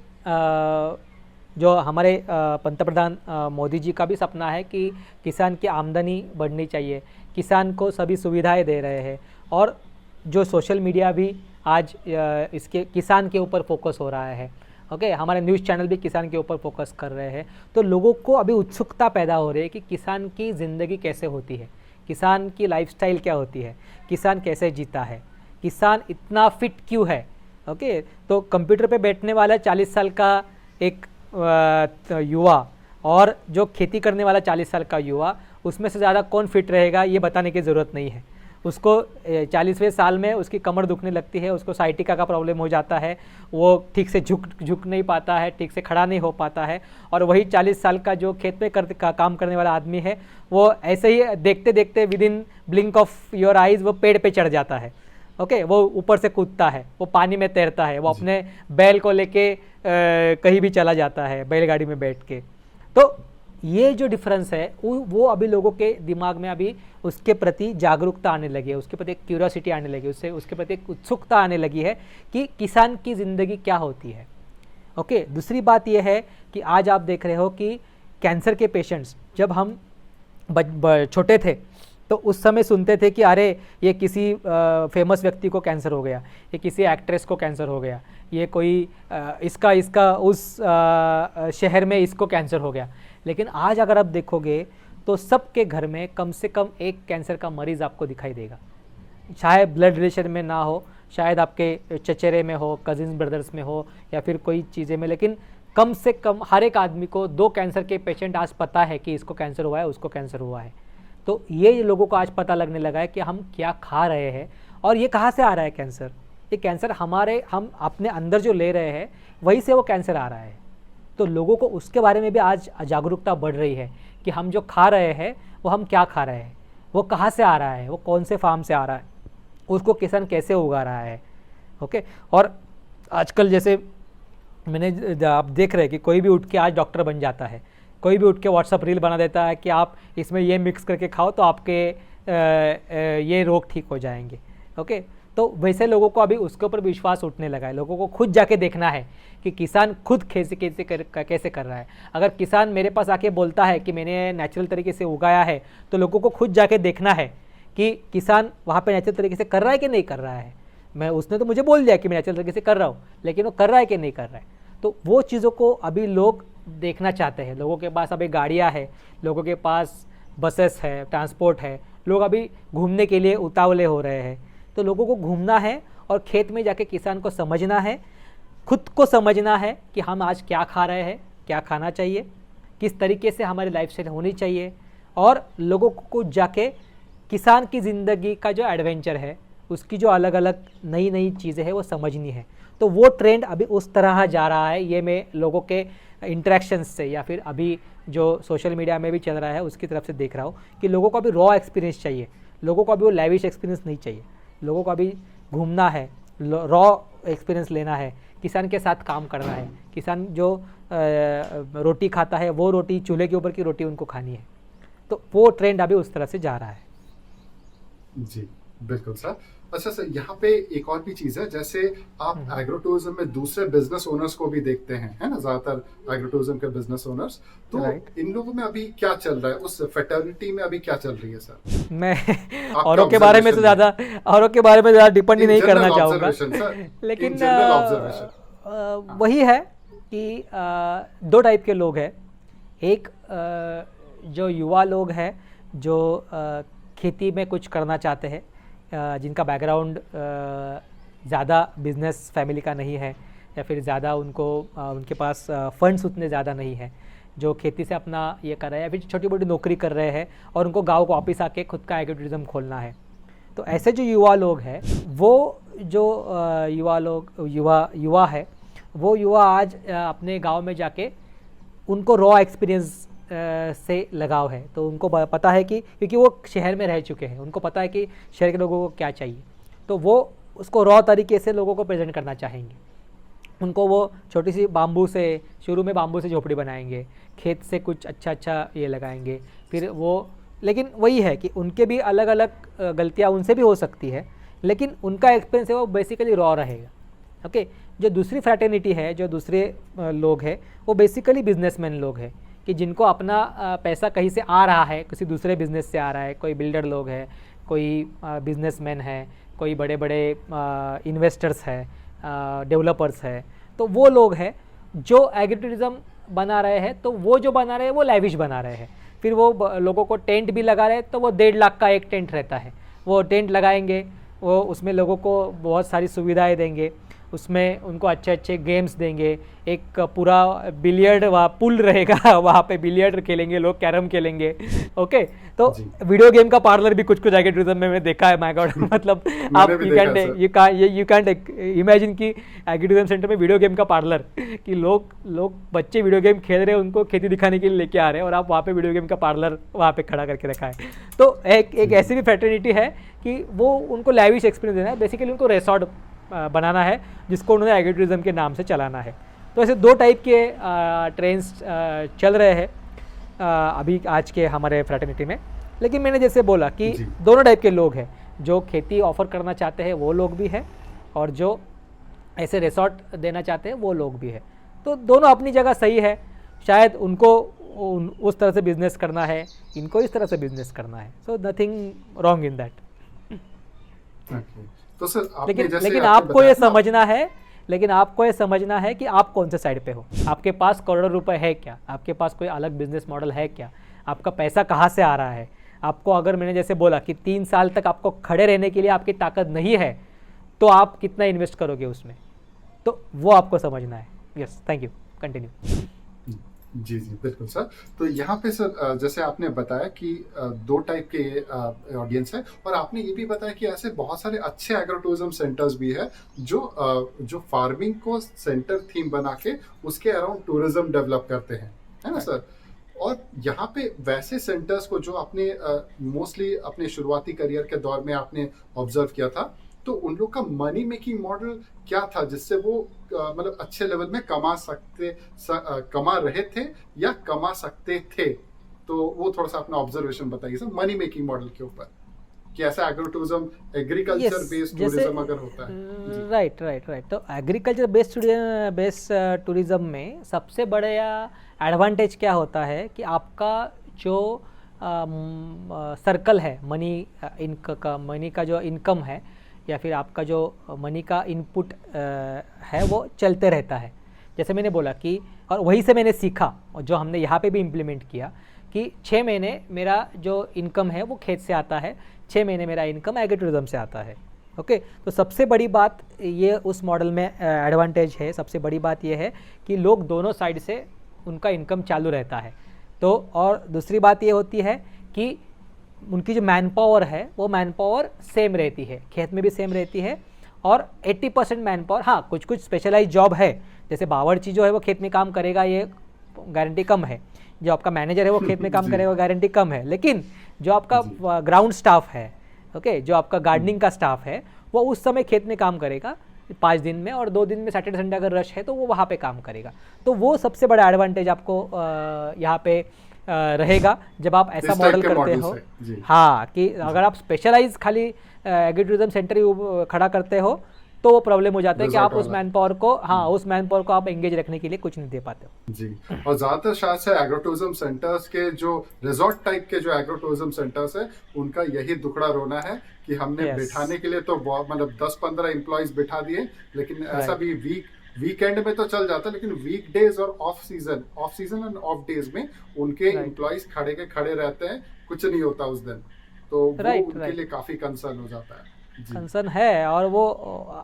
जो हमारे पंतप्रधान मोदी जी का भी सपना है कि किसान की आमदनी बढ़नी चाहिए, किसान को सभी सुविधाएं दे रहे हैं, और जो सोशल मीडिया भी आज इसके किसान के ऊपर फोकस हो रहा है। ओके, हमारे न्यूज़ चैनल भी किसान के ऊपर फोकस कर रहे हैं। तो लोगों को अभी उत्सुकता पैदा हो रही है कि किसान की ज़िंदगी कैसे होती है, किसान की लाइफस्टाइल क्या होती है, किसान कैसे जीता है, किसान इतना फिट क्यों है। ओके, तो कंप्यूटर पे बैठने वाला 40 साल का एक युवा और जो खेती करने वाला 40 साल का युवा, उसमें से ज़्यादा कौन फिट रहेगा ये बताने की ज़रूरत नहीं है। उसको 40वें साल में उसकी कमर दुखने लगती है, उसको साइटिका का प्रॉब्लम हो जाता है, वो ठीक से झुक नहीं पाता है, ठीक से खड़ा नहीं हो पाता है। और वही 40 साल का जो खेत में काम करने वाला आदमी है, वो ऐसे ही देखते देखते with in blink of your eyes वो पेड़ पे चढ़ जाता है। ओके, वो ऊपर से कूदता है, वो पानी में तैरता है, वो अपने बैल को लेके कहीं भी चला जाता है बैलगाड़ी में बैठ के। तो ये जो डिफरेंस है वो अभी लोगों के दिमाग में अभी उसके प्रति जागरूकता आने लगी है, उसके प्रति एक क्यूरियोसिटी आने लगी, उसके प्रति एक उत्सुकता आने लगी है कि किसान की ज़िंदगी क्या होती है। ओके, दूसरी बात यह है कि आज आप देख रहे हो कि कैंसर के पेशेंट्स, जब हम छोटे थे तो उस समय सुनते थे कि अरे ये किसी फेमस व्यक्ति को कैंसर हो गया, ये किसी एक्ट्रेस को कैंसर हो गया, ये कोई इसका उस शहर में इसको कैंसर हो गया। लेकिन आज अगर आप देखोगे तो सबके घर में कम से कम एक कैंसर का मरीज़ आपको दिखाई देगा, चाहे ब्लड रिलेशन में ना हो, शायद आपके चचेरे में हो, कजिन ब्रदर्स में हो, या फिर कोई चीज़ें में, लेकिन कम से कम हर एक आदमी को 2 कैंसर के पेशेंट आज पता है कि इसको कैंसर हुआ है, उसको कैंसर हुआ है। तो ये लोगों को आज पता लगने लगा है कि हम क्या खा रहे हैं और ये कहाँ से आ रहा है कैंसर। ये कैंसर हम अपने अंदर जो ले रहे हैं वहीं से वो कैंसर आ रहा है। तो लोगों को उसके बारे में भी आज जागरूकता बढ़ रही है कि हम जो खा रहे हैं वो हम क्या खा रहे हैं, वो कहाँ से आ रहा है, वो कौन से फार्म से आ रहा है, उसको किसान कैसे उगा रहा है। ओके, और आजकल जैसे आप देख रहे हैं कि कोई भी उठ के आज डॉक्टर बन जाता है, कोई भी उठ के व्हाट्सअप रील बना देता है कि आप इसमें ये मिक्स करके खाओ तो आपके ये रोग ठीक हो जाएंगे। ओके, तो वैसे लोगों को अभी उसके ऊपर विश्वास उठने लगा है। लोगों को खुद जाके देखना है कि किसान खुद कैसे कर रहा है। अगर किसान मेरे पास आके बोलता है कि मैंने नेचुरल तरीके से उगाया है, तो लोगों को खुद जाके देखना है कि किसान वहाँ पे नेचुरल तरीके से कर रहा है कि नहीं कर रहा है। उसने तो मुझे बोल दिया कि मैं नेचुरल तरीके से कर रहा हूँ, लेकिन वो कर रहा है कि नहीं कर रहा है। तो वो चीज़ों को अभी लोग देखना चाहते हैं। लोगों के पास अभी गाड़ियाँ हैं, लोगों के पास बसेस है, ट्रांसपोर्ट है, लोग अभी घूमने के लिए उतावले हो रहे हैं। तो लोगों को घूमना है और खेत में जाके किसान को समझना है, खुद को समझना है कि हम आज क्या खा रहे हैं, क्या खाना चाहिए, किस तरीके से हमारी लाइफस्टाइल होनी चाहिए, और लोगों को जाके किसान की ज़िंदगी का जो एडवेंचर है, उसकी जो अलग अलग नई नई चीज़ें हैं वो समझनी है। तो वो ट्रेंड अभी उस तरह जा रहा है। ये मैं लोगों के इंटरेक्शंस से या फिर अभी जो सोशल मीडिया में भी चल रहा है उसकी तरफ से देख रहा हूँ कि लोगों को अभी रॉ एक्सपीरियंस चाहिए, लोगों को अभी वो लैविश एक्सपीरियंस नहीं चाहिए। लोगों को अभी घूमना है, रॉ एक्सपीरियंस लेना है, किसान के साथ काम करना है, किसान जो रोटी खाता है वो रोटी चूल्हे के ऊपर की रोटी उनको खानी है। तो वो ट्रेंड अभी उस तरह से जा रहा है। जी बिल्कुल सर। अच्छा सर, यहाँ पे एक और भी चीज है, जैसे आप एग्रो टूरिज्म में दूसरे बिजनेस ओनर्स को भी देखते हैं, है ना, ज्यादातर एग्रो टूरिज्म के बिजनेस ओनर्स, तो इन लोगों में अभी क्या चल रहा है, उस फेटर्निटी में अभी क्या चल रही है सर? मैं औरों के बारे में तो ज्यादा डिपेंड नहीं करना चाहूँगा, लेकिन वही है कि दो टाइप के लोग हैं। एक जो युवा लोग हैं जो खेती में कुछ करना चाहते हैं, जिनका बैकग्राउंड ज़्यादा बिजनेस फैमिली का नहीं है, या फिर ज़्यादा उनके पास फंड्स उतने ज़्यादा नहीं है, जो खेती से अपना ये कर रहे हैं, या फिर छोटी मोटी नौकरी कर रहे हैं और उनको गांव को वापस आके खुद का एग्रो टूरिज्म खोलना है। तो ऐसे जो युवा लोग हैं, वो जो युवा है, वो युवा आज अपने गांव में जाके उनको रॉ एक्सपीरियंस से लगाव है। तो उनको पता है कि क्योंकि वो शहर में रह चुके हैं, उनको पता है कि शहर के लोगों को क्या चाहिए, तो वो उसको रॉ तरीके से लोगों को प्रेजेंट करना चाहेंगे। उनको वो छोटी सी शुरू में बाम्बू से झोपड़ी बनाएंगे, खेत से कुछ अच्छा ये लगाएंगे, फिर वो, लेकिन वही है कि उनके भी अलग अलग गलतियाँ उनसे भी हो सकती है, लेकिन उनका एक्सपीरियंस है वो बेसिकली रॉ रहेगा। ओके, जो दूसरी फ्रैटर्निटी है, जो दूसरे लोग हैं, वो बेसिकली बिजनेसमैन लोग हैं कि जिनको अपना पैसा कहीं से आ रहा है, किसी दूसरे बिजनेस से आ रहा है। कोई बिल्डर लोग है, कोई बिजनेसमैन है, कोई बड़े बड़े इन्वेस्टर्स है, डेवलपर्स है। तो वो लोग हैं जो एग्रो टूरिज्म बना रहे हैं, तो वो जो बना रहे हैं वो लैविश बना रहे हैं। फिर वो लोगों को टेंट भी लगा रहे हैं, तो वो 1.5 लाख का एक टेंट रहता है, वो टेंट लगाएंगे, वो उसमें लोगों को बहुत सारी सुविधाएं देंगे, उसमें उनको अच्छे गेम्स देंगे, एक पूरा बिलियर्ड वहाँ पुल रहेगा, वहाँ पे बिलियर्ड खेलेंगे लोग, कैरम खेलेंगे। ओके, तो वीडियो गेम का पार्लर भी कुछ एग्रो टूरिज्म में मैं देखा है। माय गॉड, मतलब आप यू कैंट इमेजिन कि एग्रो टूरिज्म सेंटर में वीडियो गेम का पार्लर, कि लोग बच्चे वीडियो गेम खेल रहे हैं, उनको खेती दिखाने के लिए लेके आ रहे हैं, और आप वहाँ पे वीडियो गेम का पार्लर वहाँ पे खड़ा करके रखा है। तो एक ऐसी भी फ्रेटर्निटी है कि वो उनको लैविश एक्सपीरियंस देना है, बेसिकली उनको रिसॉर्ट बनाना है, जिसको उन्होंने एग्रो टूरिज्म के नाम से चलाना है। तो ऐसे दो टाइप के ट्रेंड्स चल रहे हैं अभी आज के हमारे फ्रैटर्निटी में। लेकिन मैंने जैसे बोला कि दोनों टाइप के लोग हैं, जो खेती ऑफर करना चाहते हैं वो लोग भी हैं, और जो ऐसे रिसॉर्ट देना चाहते हैं वो लोग भी हैं। तो दोनों अपनी जगह सही है। शायद उनको उस तरह से बिजनेस करना है, इनको इस तरह से बिजनेस करना है। So nothing wrong in that. तो सर लेकिन आपको ये समझना है कि आप कौन से साइड पे हो। आपके पास करोड़ों रुपए है क्या? आपके पास कोई अलग बिजनेस मॉडल है क्या? आपका पैसा कहाँ से आ रहा है? आपको, अगर मैंने जैसे बोला कि 3 साल तक आपको खड़े रहने के लिए आपकी ताकत नहीं है, तो आप कितना इन्वेस्ट करोगे उसमें, तो वो आपको समझना है। Yes, thank you, continue. जी बिल्कुल सर। तो यहाँ पे सर जैसे आपने बताया कि 2 टाइप के ऑडियंस है, और आपने ये भी बताया कि ऐसे बहुत सारे अच्छे एग्रो टूरिज्म सेंटर्स भी है जो फार्मिंग को सेंटर थीम बना के उसके अराउंड टूरिज्म डेवलप करते हैं, है ना सर? और यहाँ पे वैसे सेंटर्स को जो आपने मोस्टली अपने शुरुआती करियर के दौर में आपने ऑब्जर्व किया था, तो उन लोग का मनी मेकिंग मॉडल क्या था जिससे वो मतलब अच्छे लेवल में कमा रहे थे या कमा सकते थे? तो वो थोड़ा सा अपना ऑब्जर्वेशन बताइए सर मनी मेकिंग मॉडल के ऊपर, कि ऐसा agro tourism agriculture based tourism अगर होता है। राइट। तो एग्रीकल्चर बेस्ड टूरिज्म में सबसे बड़ा एडवांटेज क्या होता है कि आपका जो सर्कल है मनी का जो इनकम है, या फिर आपका जो मनी का इनपुट है, वो चलते रहता है। जैसे मैंने बोला कि, और वहीं से मैंने सीखा, और जो हमने यहाँ पे भी इम्प्लीमेंट किया, कि 6 महीने मेरा जो इनकम है वो खेत से आता है, 6 महीने मेरा इनकम एग्रो टूरिज्म से आता है। ओके, तो सबसे बड़ी बात ये उस मॉडल में एडवांटेज है, सबसे बड़ी बात ये है कि लोग दोनों साइड से उनका इनकम चालू रहता है। तो और दूसरी बात ये होती है कि उनकी जो मैन पावर है वो मैन पावर सेम रहती है, खेत में भी सेम रहती है, और 80% मैन पावर, हाँ कुछ स्पेशलाइज जॉब है, जैसे बावर्ची जो है वो खेत में काम करेगा, ये गारंटी कम है। जो आपका मैनेजर है वो खेत में काम करेगा, गारंटी कम है। लेकिन जो आपका ग्राउंड स्टाफ है, ओके, जो आपका गार्डनिंग का स्टाफ है, वो उस समय खेत में काम करेगा, 5 दिन में, और 2 दिन में सैटरडे संडे अगर रश है तो वो वहाँ पे काम करेगा। तो वो सबसे बड़ा एडवांटेज आपको यहाँ पे रहेगा जब आप ऐसा इस टाइप मॉडल के करते मॉडल्स हो। है, जी। हाँ, कि अगर आप स्पेशलाइज खाली एग्री टूरिज्म सेंटर ही खड़ा करते हो तो वो प्रॉब्लम हो जाता है कि Resort आप उस वाला। मैन पावर को, हाँ, उस मैन पावर को आप एंगेज रखने के लिए कुछ नहीं दे पाते हो। जी। और ज्यादातर शायद से एग्रो टूरिज्म सेंटर्स के जो रिजॉर्ट टाइप के जो एग्रो टूरिज्म सेंटर्स है, उनका यही दुखड़ा रोना है कि हमने Yes. बिठाने के लिए तो मतलब 10-15 एम्प्लॉयज बिठा दिए, लेकिन ऐसा Right. भी वीकेंड में तो चल जाता, लेकिन वीक डेज और off season end of days में उनके Right. एम्प्लॉयज खड़े के खड़े रहते हैं, कुछ नहीं होता उस दिन, तो वो Right, उनके right. लिए काफी कंसर्न हो जाता है। जी। कंसर्न है। और वो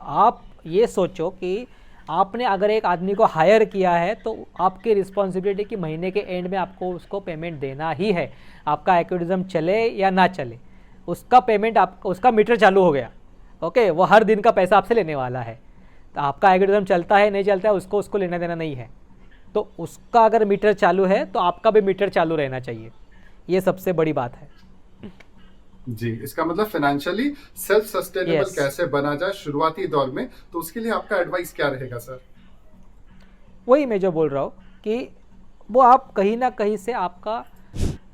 आप ये सोचो कि आपने अगर एक आदमी को हायर किया है तो आपकी रिस्पॉन्सिबिलिटी कि महीने के एंड में आपको उसको पेमेंट देना ही है, आपका एक्टिविज्म चले या ना चले, उसका पेमेंट आपको, उसका मीटर चालू हो गया, ओके, वो हर दिन का पैसा आपसे लेने वाला है। तो आपका एक्टिविज्म चलता है नहीं चलता है उसको लेना देना नहीं है, तो उसका अगर मीटर चालू है तो आपका भी मीटर चालू रहना चाहिए। ये सबसे बड़ी बात है। जी, इसका मतलब फाइनेंशियली सेल्फ सस्टेनेबल Yes. कैसे बना जाए शुरुआती दौर में, तो उसके लिए आपका एडवाइस क्या रहेगा सर? वही मैं जो बोल रहा हूँ कि वो आप कहीं ना कहीं से आपका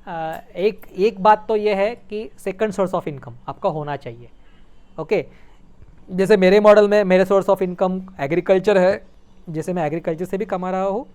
एक बात तो ये है कि सेकंड सोर्स ऑफ इनकम आपका होना चाहिए। ओके, जैसे मेरे मॉडल में मेरे सोर्स ऑफ इनकम एग्रीकल्चर है, जैसे मैं एग्रीकल्चर से भी कमा रहा हूँ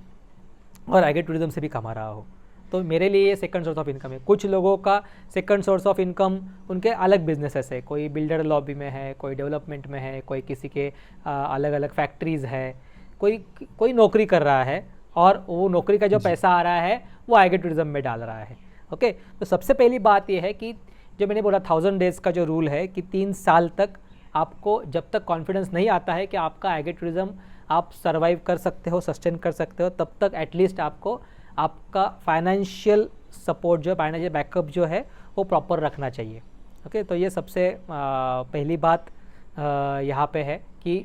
और एग्री टूरिज्म से भी कमा रहा हूँ, तो मेरे लिए ये सेकंड सोर्स ऑफ इनकम है। कुछ लोगों का सेकंड सोर्स ऑफ इनकम उनके अलग बिजनेसेस है, कोई बिल्डर लॉबी में है, कोई डेवलपमेंट में है, कोई किसी के अलग अलग फैक्ट्रीज़ है, कोई नौकरी कर रहा है और वो नौकरी का जो पैसा आ रहा है वो एग्री टूरिज्म में डाल रहा है। ओके, तो सबसे पहली बात ये है कि जो मैंने बोला 1000 डेज़ का जो रूल है कि 3 साल तक आपको जब तक कॉन्फिडेंस नहीं आता है कि आपका एग्री टूरिज्म आप सर्वाइव कर सकते हो, सस्टेन कर सकते हो, तब तक एटलीस्ट आपको आपका फाइनेंशियल सपोर्ट जो है, फाइनेंशियल बैकअप जो है वो प्रॉपर रखना चाहिए। ओके, तो ये सबसे पहली बात यहाँ पे है कि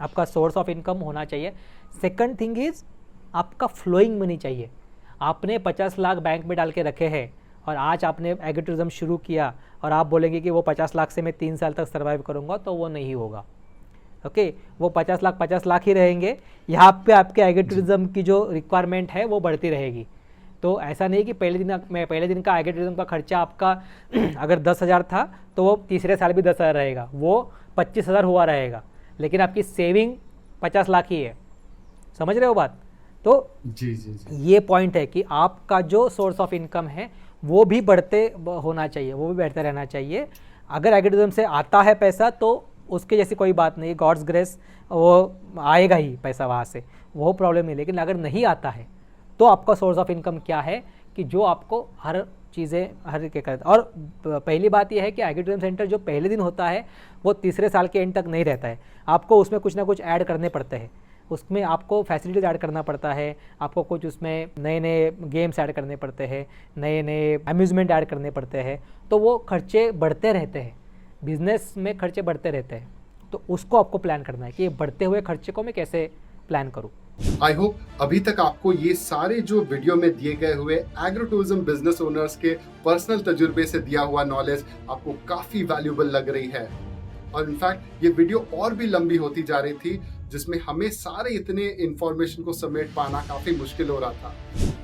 आपका सोर्स ऑफ इनकम होना चाहिए। सेकंड थिंग इज़ आपका फ्लोइंग मनी चाहिए। आपने 50 लाख बैंक में डाल के रखे हैं और आज आपने एग्री टूरिज्म शुरू किया और आप बोलेंगे कि वो 50 लाख से मैं 3 साल तक सर्वाइव करूँगा, तो वो नहीं होगा। ओके, वो 50 लाख ही रहेंगे। यहाँ पे आपके एग्री टूरिज्म की जो रिक्वायरमेंट है वो बढ़ती रहेगी। तो ऐसा नहीं कि पहले दिन का एग्री टूरिज्म का खर्चा आपका अगर 10,000 था तो वो तीसरे साल भी 10,000 रहेगा, वो 25,000 हुआ रहेगा, लेकिन आपकी सेविंग 50 लाख ही है। समझ रहे हो बात? तो जी जी जी। ये पॉइंट है कि आपका जो सोर्स ऑफ इनकम है वो भी बढ़ते होना चाहिए, वो भी बढ़ते रहना चाहिए। अगर एग्री टूरिज्म से आता है पैसा तो उसके जैसी कोई बात नहीं, गॉड्स ग्रेस, वो आएगा ही पैसा वहाँ से, वो प्रॉब्लम नहीं। लेकिन अगर नहीं आता है तो आपका सोर्स ऑफ इनकम क्या है कि जो आपको हर चीज़ें हर के करता। और पहली बात यह है कि एग्री टूरिज्म सेंटर जो पहले दिन होता है वो तीसरे साल के एंड तक नहीं रहता है। आपको उसमें कुछ ना कुछ ऐड करने पड़ते हैं, उसमें आपको फैसिलिटीज़ ऐड करना पड़ता है, आपको कुछ उसमें नए नए गेम्स ऐड करने पड़ते हैं, नए नए अम्यूज़मेंट ऐड करने पड़ते हैं, तो वो खर्चे बढ़ते रहते हैं। बिजनेस में खर्चे बढ़ते रहते हैं, तो उसको आपको प्लान करना है कि ये बढ़ते हुए खर्चे को मैं कैसे प्लान करूँ। आई होप अभी तक आपको ये सारे जो वीडियो में दिए गए हुए एग्रो टूरिज्म बिजनेस ओनर्स के पर्सनल तजुर्बे से दिया हुआ नॉलेज आपको काफी वैल्यूएबल लग रही है। और इनफैक्ट ये वीडियो और भी लंबी होती जा रही थी, जिसमें हमें सारे इतने इंफॉर्मेशन को समेट पाना काफी मुश्किल हो रहा था।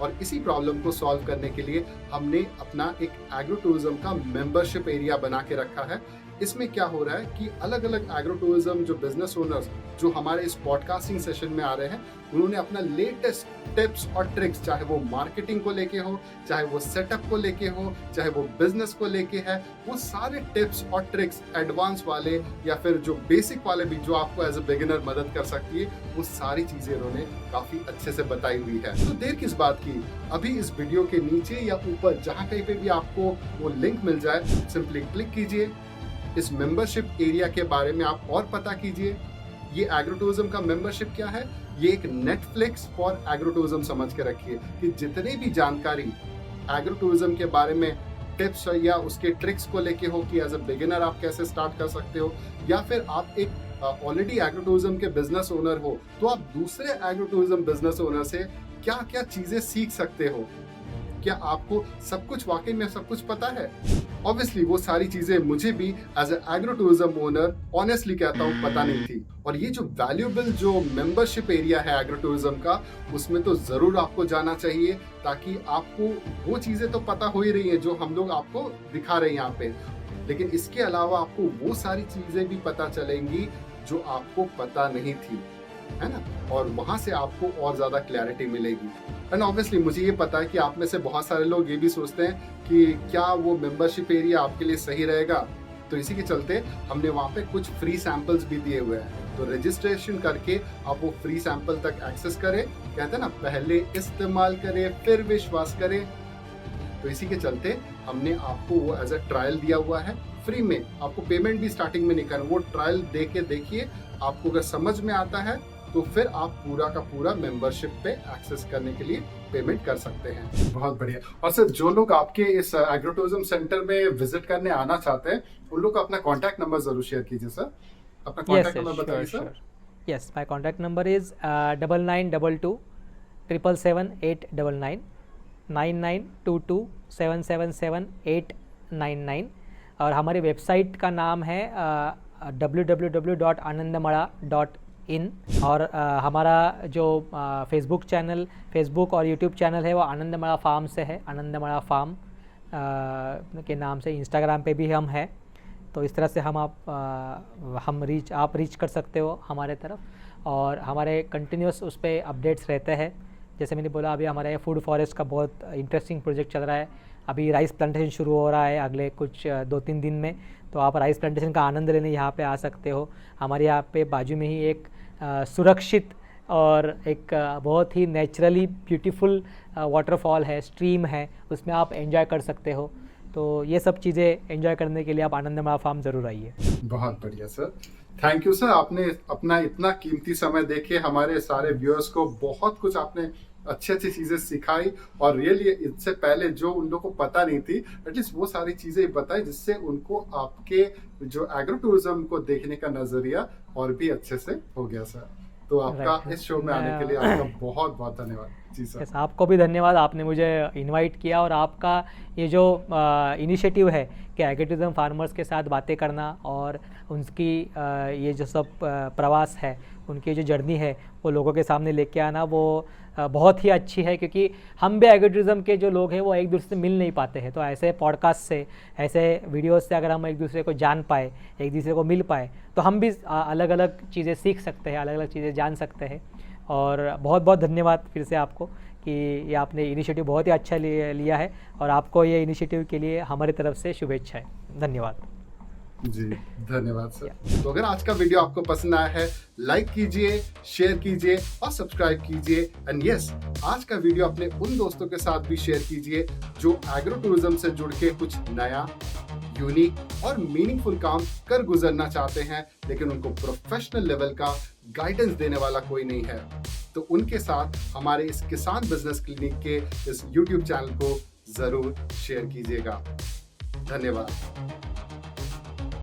और इसी प्रॉब्लम को सॉल्व करने के लिए हमने अपना एक एग्रो टूरिज्म का मेंबरशिप एरिया बना के रखा है। इसमें क्या हो रहा है कि अलग अलग एग्रो टूरिज्म जो बिजनेस ओनर्स जो हमारे इस पॉडकास्टिंग सेशन में आ रहे हैं, उन्होंने अपना लेटेस्ट टिप्स और ट्रिक्स, चाहे वो मार्केटिंग को लेके हो, चाहे वो सेटअप को लेके हो, चाहे वो बिजनेस को लेके है, वो सारे टिप्स और ट्रिक्स एडवांस वाले या फिर जो बेसिक वाले भी जो आपको एज अ बिगिनर मदद कर सकती है, वो सारी चीजें उन्होंने काफी अच्छे से बताई हुई है। तो देर किस बात की, अभी इस वीडियो के नीचे या ऊपर जहां कहीं पे भी आपको वो लिंक मिल जाए, सिंपली क्लिक कीजिए, इस मेंबरशिप एरिया के बारे में आप और पता कीजिए। ये एग्रो टूरिज्म का मेंबरशिप क्या है, ये एक नेटफ्लिक्स फॉर एग्रो टूरिज्म समझ के रखिए कि जितनी भी जानकारी एग्रो टूरिज्म के बारे में टिप्स या उसके ट्रिक्स को लेके हो कि एज अ बिगिनर आप कैसे स्टार्ट कर सकते हो, या फिर आप एक ऑलरेडी एग्रो टूरिज्म के बिजनेस ओनर हो तो आप दूसरे एग्रो टूरिज्म बिजनेस ओनर से क्या क्या चीजें सीख सकते हो। क्या आपको सब कुछ वाकई में सब कुछ पता है? ऑब्वियसली वो सारी चीजें मुझे भी as a agro tourism owner honestly कहता हूँ पता नहीं थी। और ये जो वैल्यूएबल जो मेंबरशिप एरिया है एग्रो टूरिज्म का, उसमें तो जरूर आपको जाना चाहिए, ताकि आपको वो चीजें तो पता हो ही रही है जो हम लोग आपको दिखा रहे हैं यहाँ पे, लेकिन इसके अलावा आपको वो सारी चीजें भी पता चलेंगी जो आपको पता नहीं थी, है ना। और वहां से आपको और ज्यादा क्लैरिटी मिलेगी। एंड ऑब्वियसली मुझे ये पता है कि आप में से बहुत सारे लोग ये भी सोचते हैं कि क्या वो मेंबरशिप एरिया आपके लिए सही रहेगा, तो इसी के चलते हमने वहाँ पे कुछ फ्री सैंपल्स भी दिए हुए हैं। तो रजिस्ट्रेशन करके आप वो फ्री सैंपल तक एक्सेस करें। कहते हैं ना, पहले इस्तेमाल करें फिर विश्वास करें। तो इसी के चलते हमने आपको वो एज अ ट्रायल दिया हुआ है फ्री में। आपको पेमेंट भी स्टार्टिंग में नहीं करना, वो ट्रायल दे के देखिए, आपको अगर समझ में आता है तो फिर आप पूरा का पूरा मेंबरशिप पे एक्सेस करने के लिए पेमेंट कर सकते हैं। बहुत बढ़िया। और सर, जो लोग आपके इस एग्रो टूरिज्म सेंटर में विजिट करने आना चाहते हैं, उन लोग का अपना कॉन्टैक्ट नंबर जरूर शेयर कीजिए सर। अपना कॉन्टैक्ट नंबर बताइए sir. Yes, my contact number is 9922 777 899 9922 777 899। और हमारी वेबसाइट का नाम है www.anandamara.in। और हमारा जो फेसबुक और यूट्यूब चैनल है वो आनंदमड़ा फार्म से है, आनंदमड़ा फार्म के नाम से। इंस्टाग्राम पे भी हम हैं। तो इस तरह से आप रीच कर सकते हो हमारे तरफ। और हमारे कंटिन्यूस उस पर अपडेट्स रहते हैं। जैसे मैंने बोला, अभी हमारे फूड फॉरेस्ट का बहुत इंटरेस्टिंग प्रोजेक्ट चल रहा है। अभी राइस प्लांटेशन शुरू हो रहा है अगले कुछ 2-3 दिन में, तो आप राइस प्लांटेशन का आनंद लेने यहाँ पे आ सकते हो। हमारे यहाँ पे बाजू में ही एक सुरक्षित और एक बहुत ही नेचुरली ब्यूटीफुल वाटरफॉल है, स्ट्रीम है, उसमें आप एंजॉय कर सकते हो। तो ये सब चीज़ें एंजॉय करने के लिए आप आनंदमड़ा फार्म ज़रूर आइए। बहुत बढ़िया सर, थैंक यू सर। आपने अपना इतना कीमती समय देके हमारे सारे व्यूअर्स को बहुत कुछ आपने अच्छी चीजें सिखाई। और रियली इससे पहले जो उन लोगों को पता नहीं थी, एटलीस्ट वो सारी चीजें बताई, जिससे उनको आपके जो एग्रो टूरिज्म को देखने का नजरिया और भी अच्छे से हो गया सर। तो आपका इस शो में आने के लिए आपका बहुत बहुत धन्यवाद। जी सर। आपको भी धन्यवाद, आपने मुझे इनवाइट किया। और आपका ये जो इनिशिएटिव है कि एग्रो टूरिज्म फार्मर्स के साथ बातें करना और उनकी ये जो सब प्रवास है, उनकी जो जर्नी है, वो लोगों के सामने लेके आना, वो बहुत ही अच्छी है। क्योंकि हम भी एग्रो टूरिज्म के जो लोग हैं वो एक दूसरे से मिल नहीं पाते हैं। तो ऐसे पॉडकास्ट से, ऐसे वीडियोस से अगर हम एक दूसरे को जान पाए, एक दूसरे को मिल पाए, तो हम भी अलग अलग चीज़ें सीख सकते हैं, अलग अलग चीज़ें जान सकते हैं। और बहुत बहुत धन्यवाद फिर से आपको कि ये आपने इनिशिएटिव बहुत ही अच्छा लिया है। और आपको ये इनिशिएटिव के लिए हमारी तरफ से शुभेच्छाएं। धन्यवाद जी, धन्यवाद सर। तो अगर आज का वीडियो आपको पसंद आया है, लाइक कीजिए, शेयर कीजिए और सब्सक्राइब कीजिए। एंड यस, आज का वीडियो अपने उन दोस्तों के साथ भी शेयर कीजिए जो एग्रो टूरिज्म से जुड़ के कुछ नया, यूनिक और मीनिंगफुल काम कर गुजरना चाहते हैं, लेकिन उनको प्रोफेशनल लेवल का गाइडेंस देने वाला कोई नहीं है। तो उनके साथ हमारे इस किसान बिजनेस क्लिनिक के इस YouTube चैनल को जरूर शेयर कीजिएगा। धन्यवाद।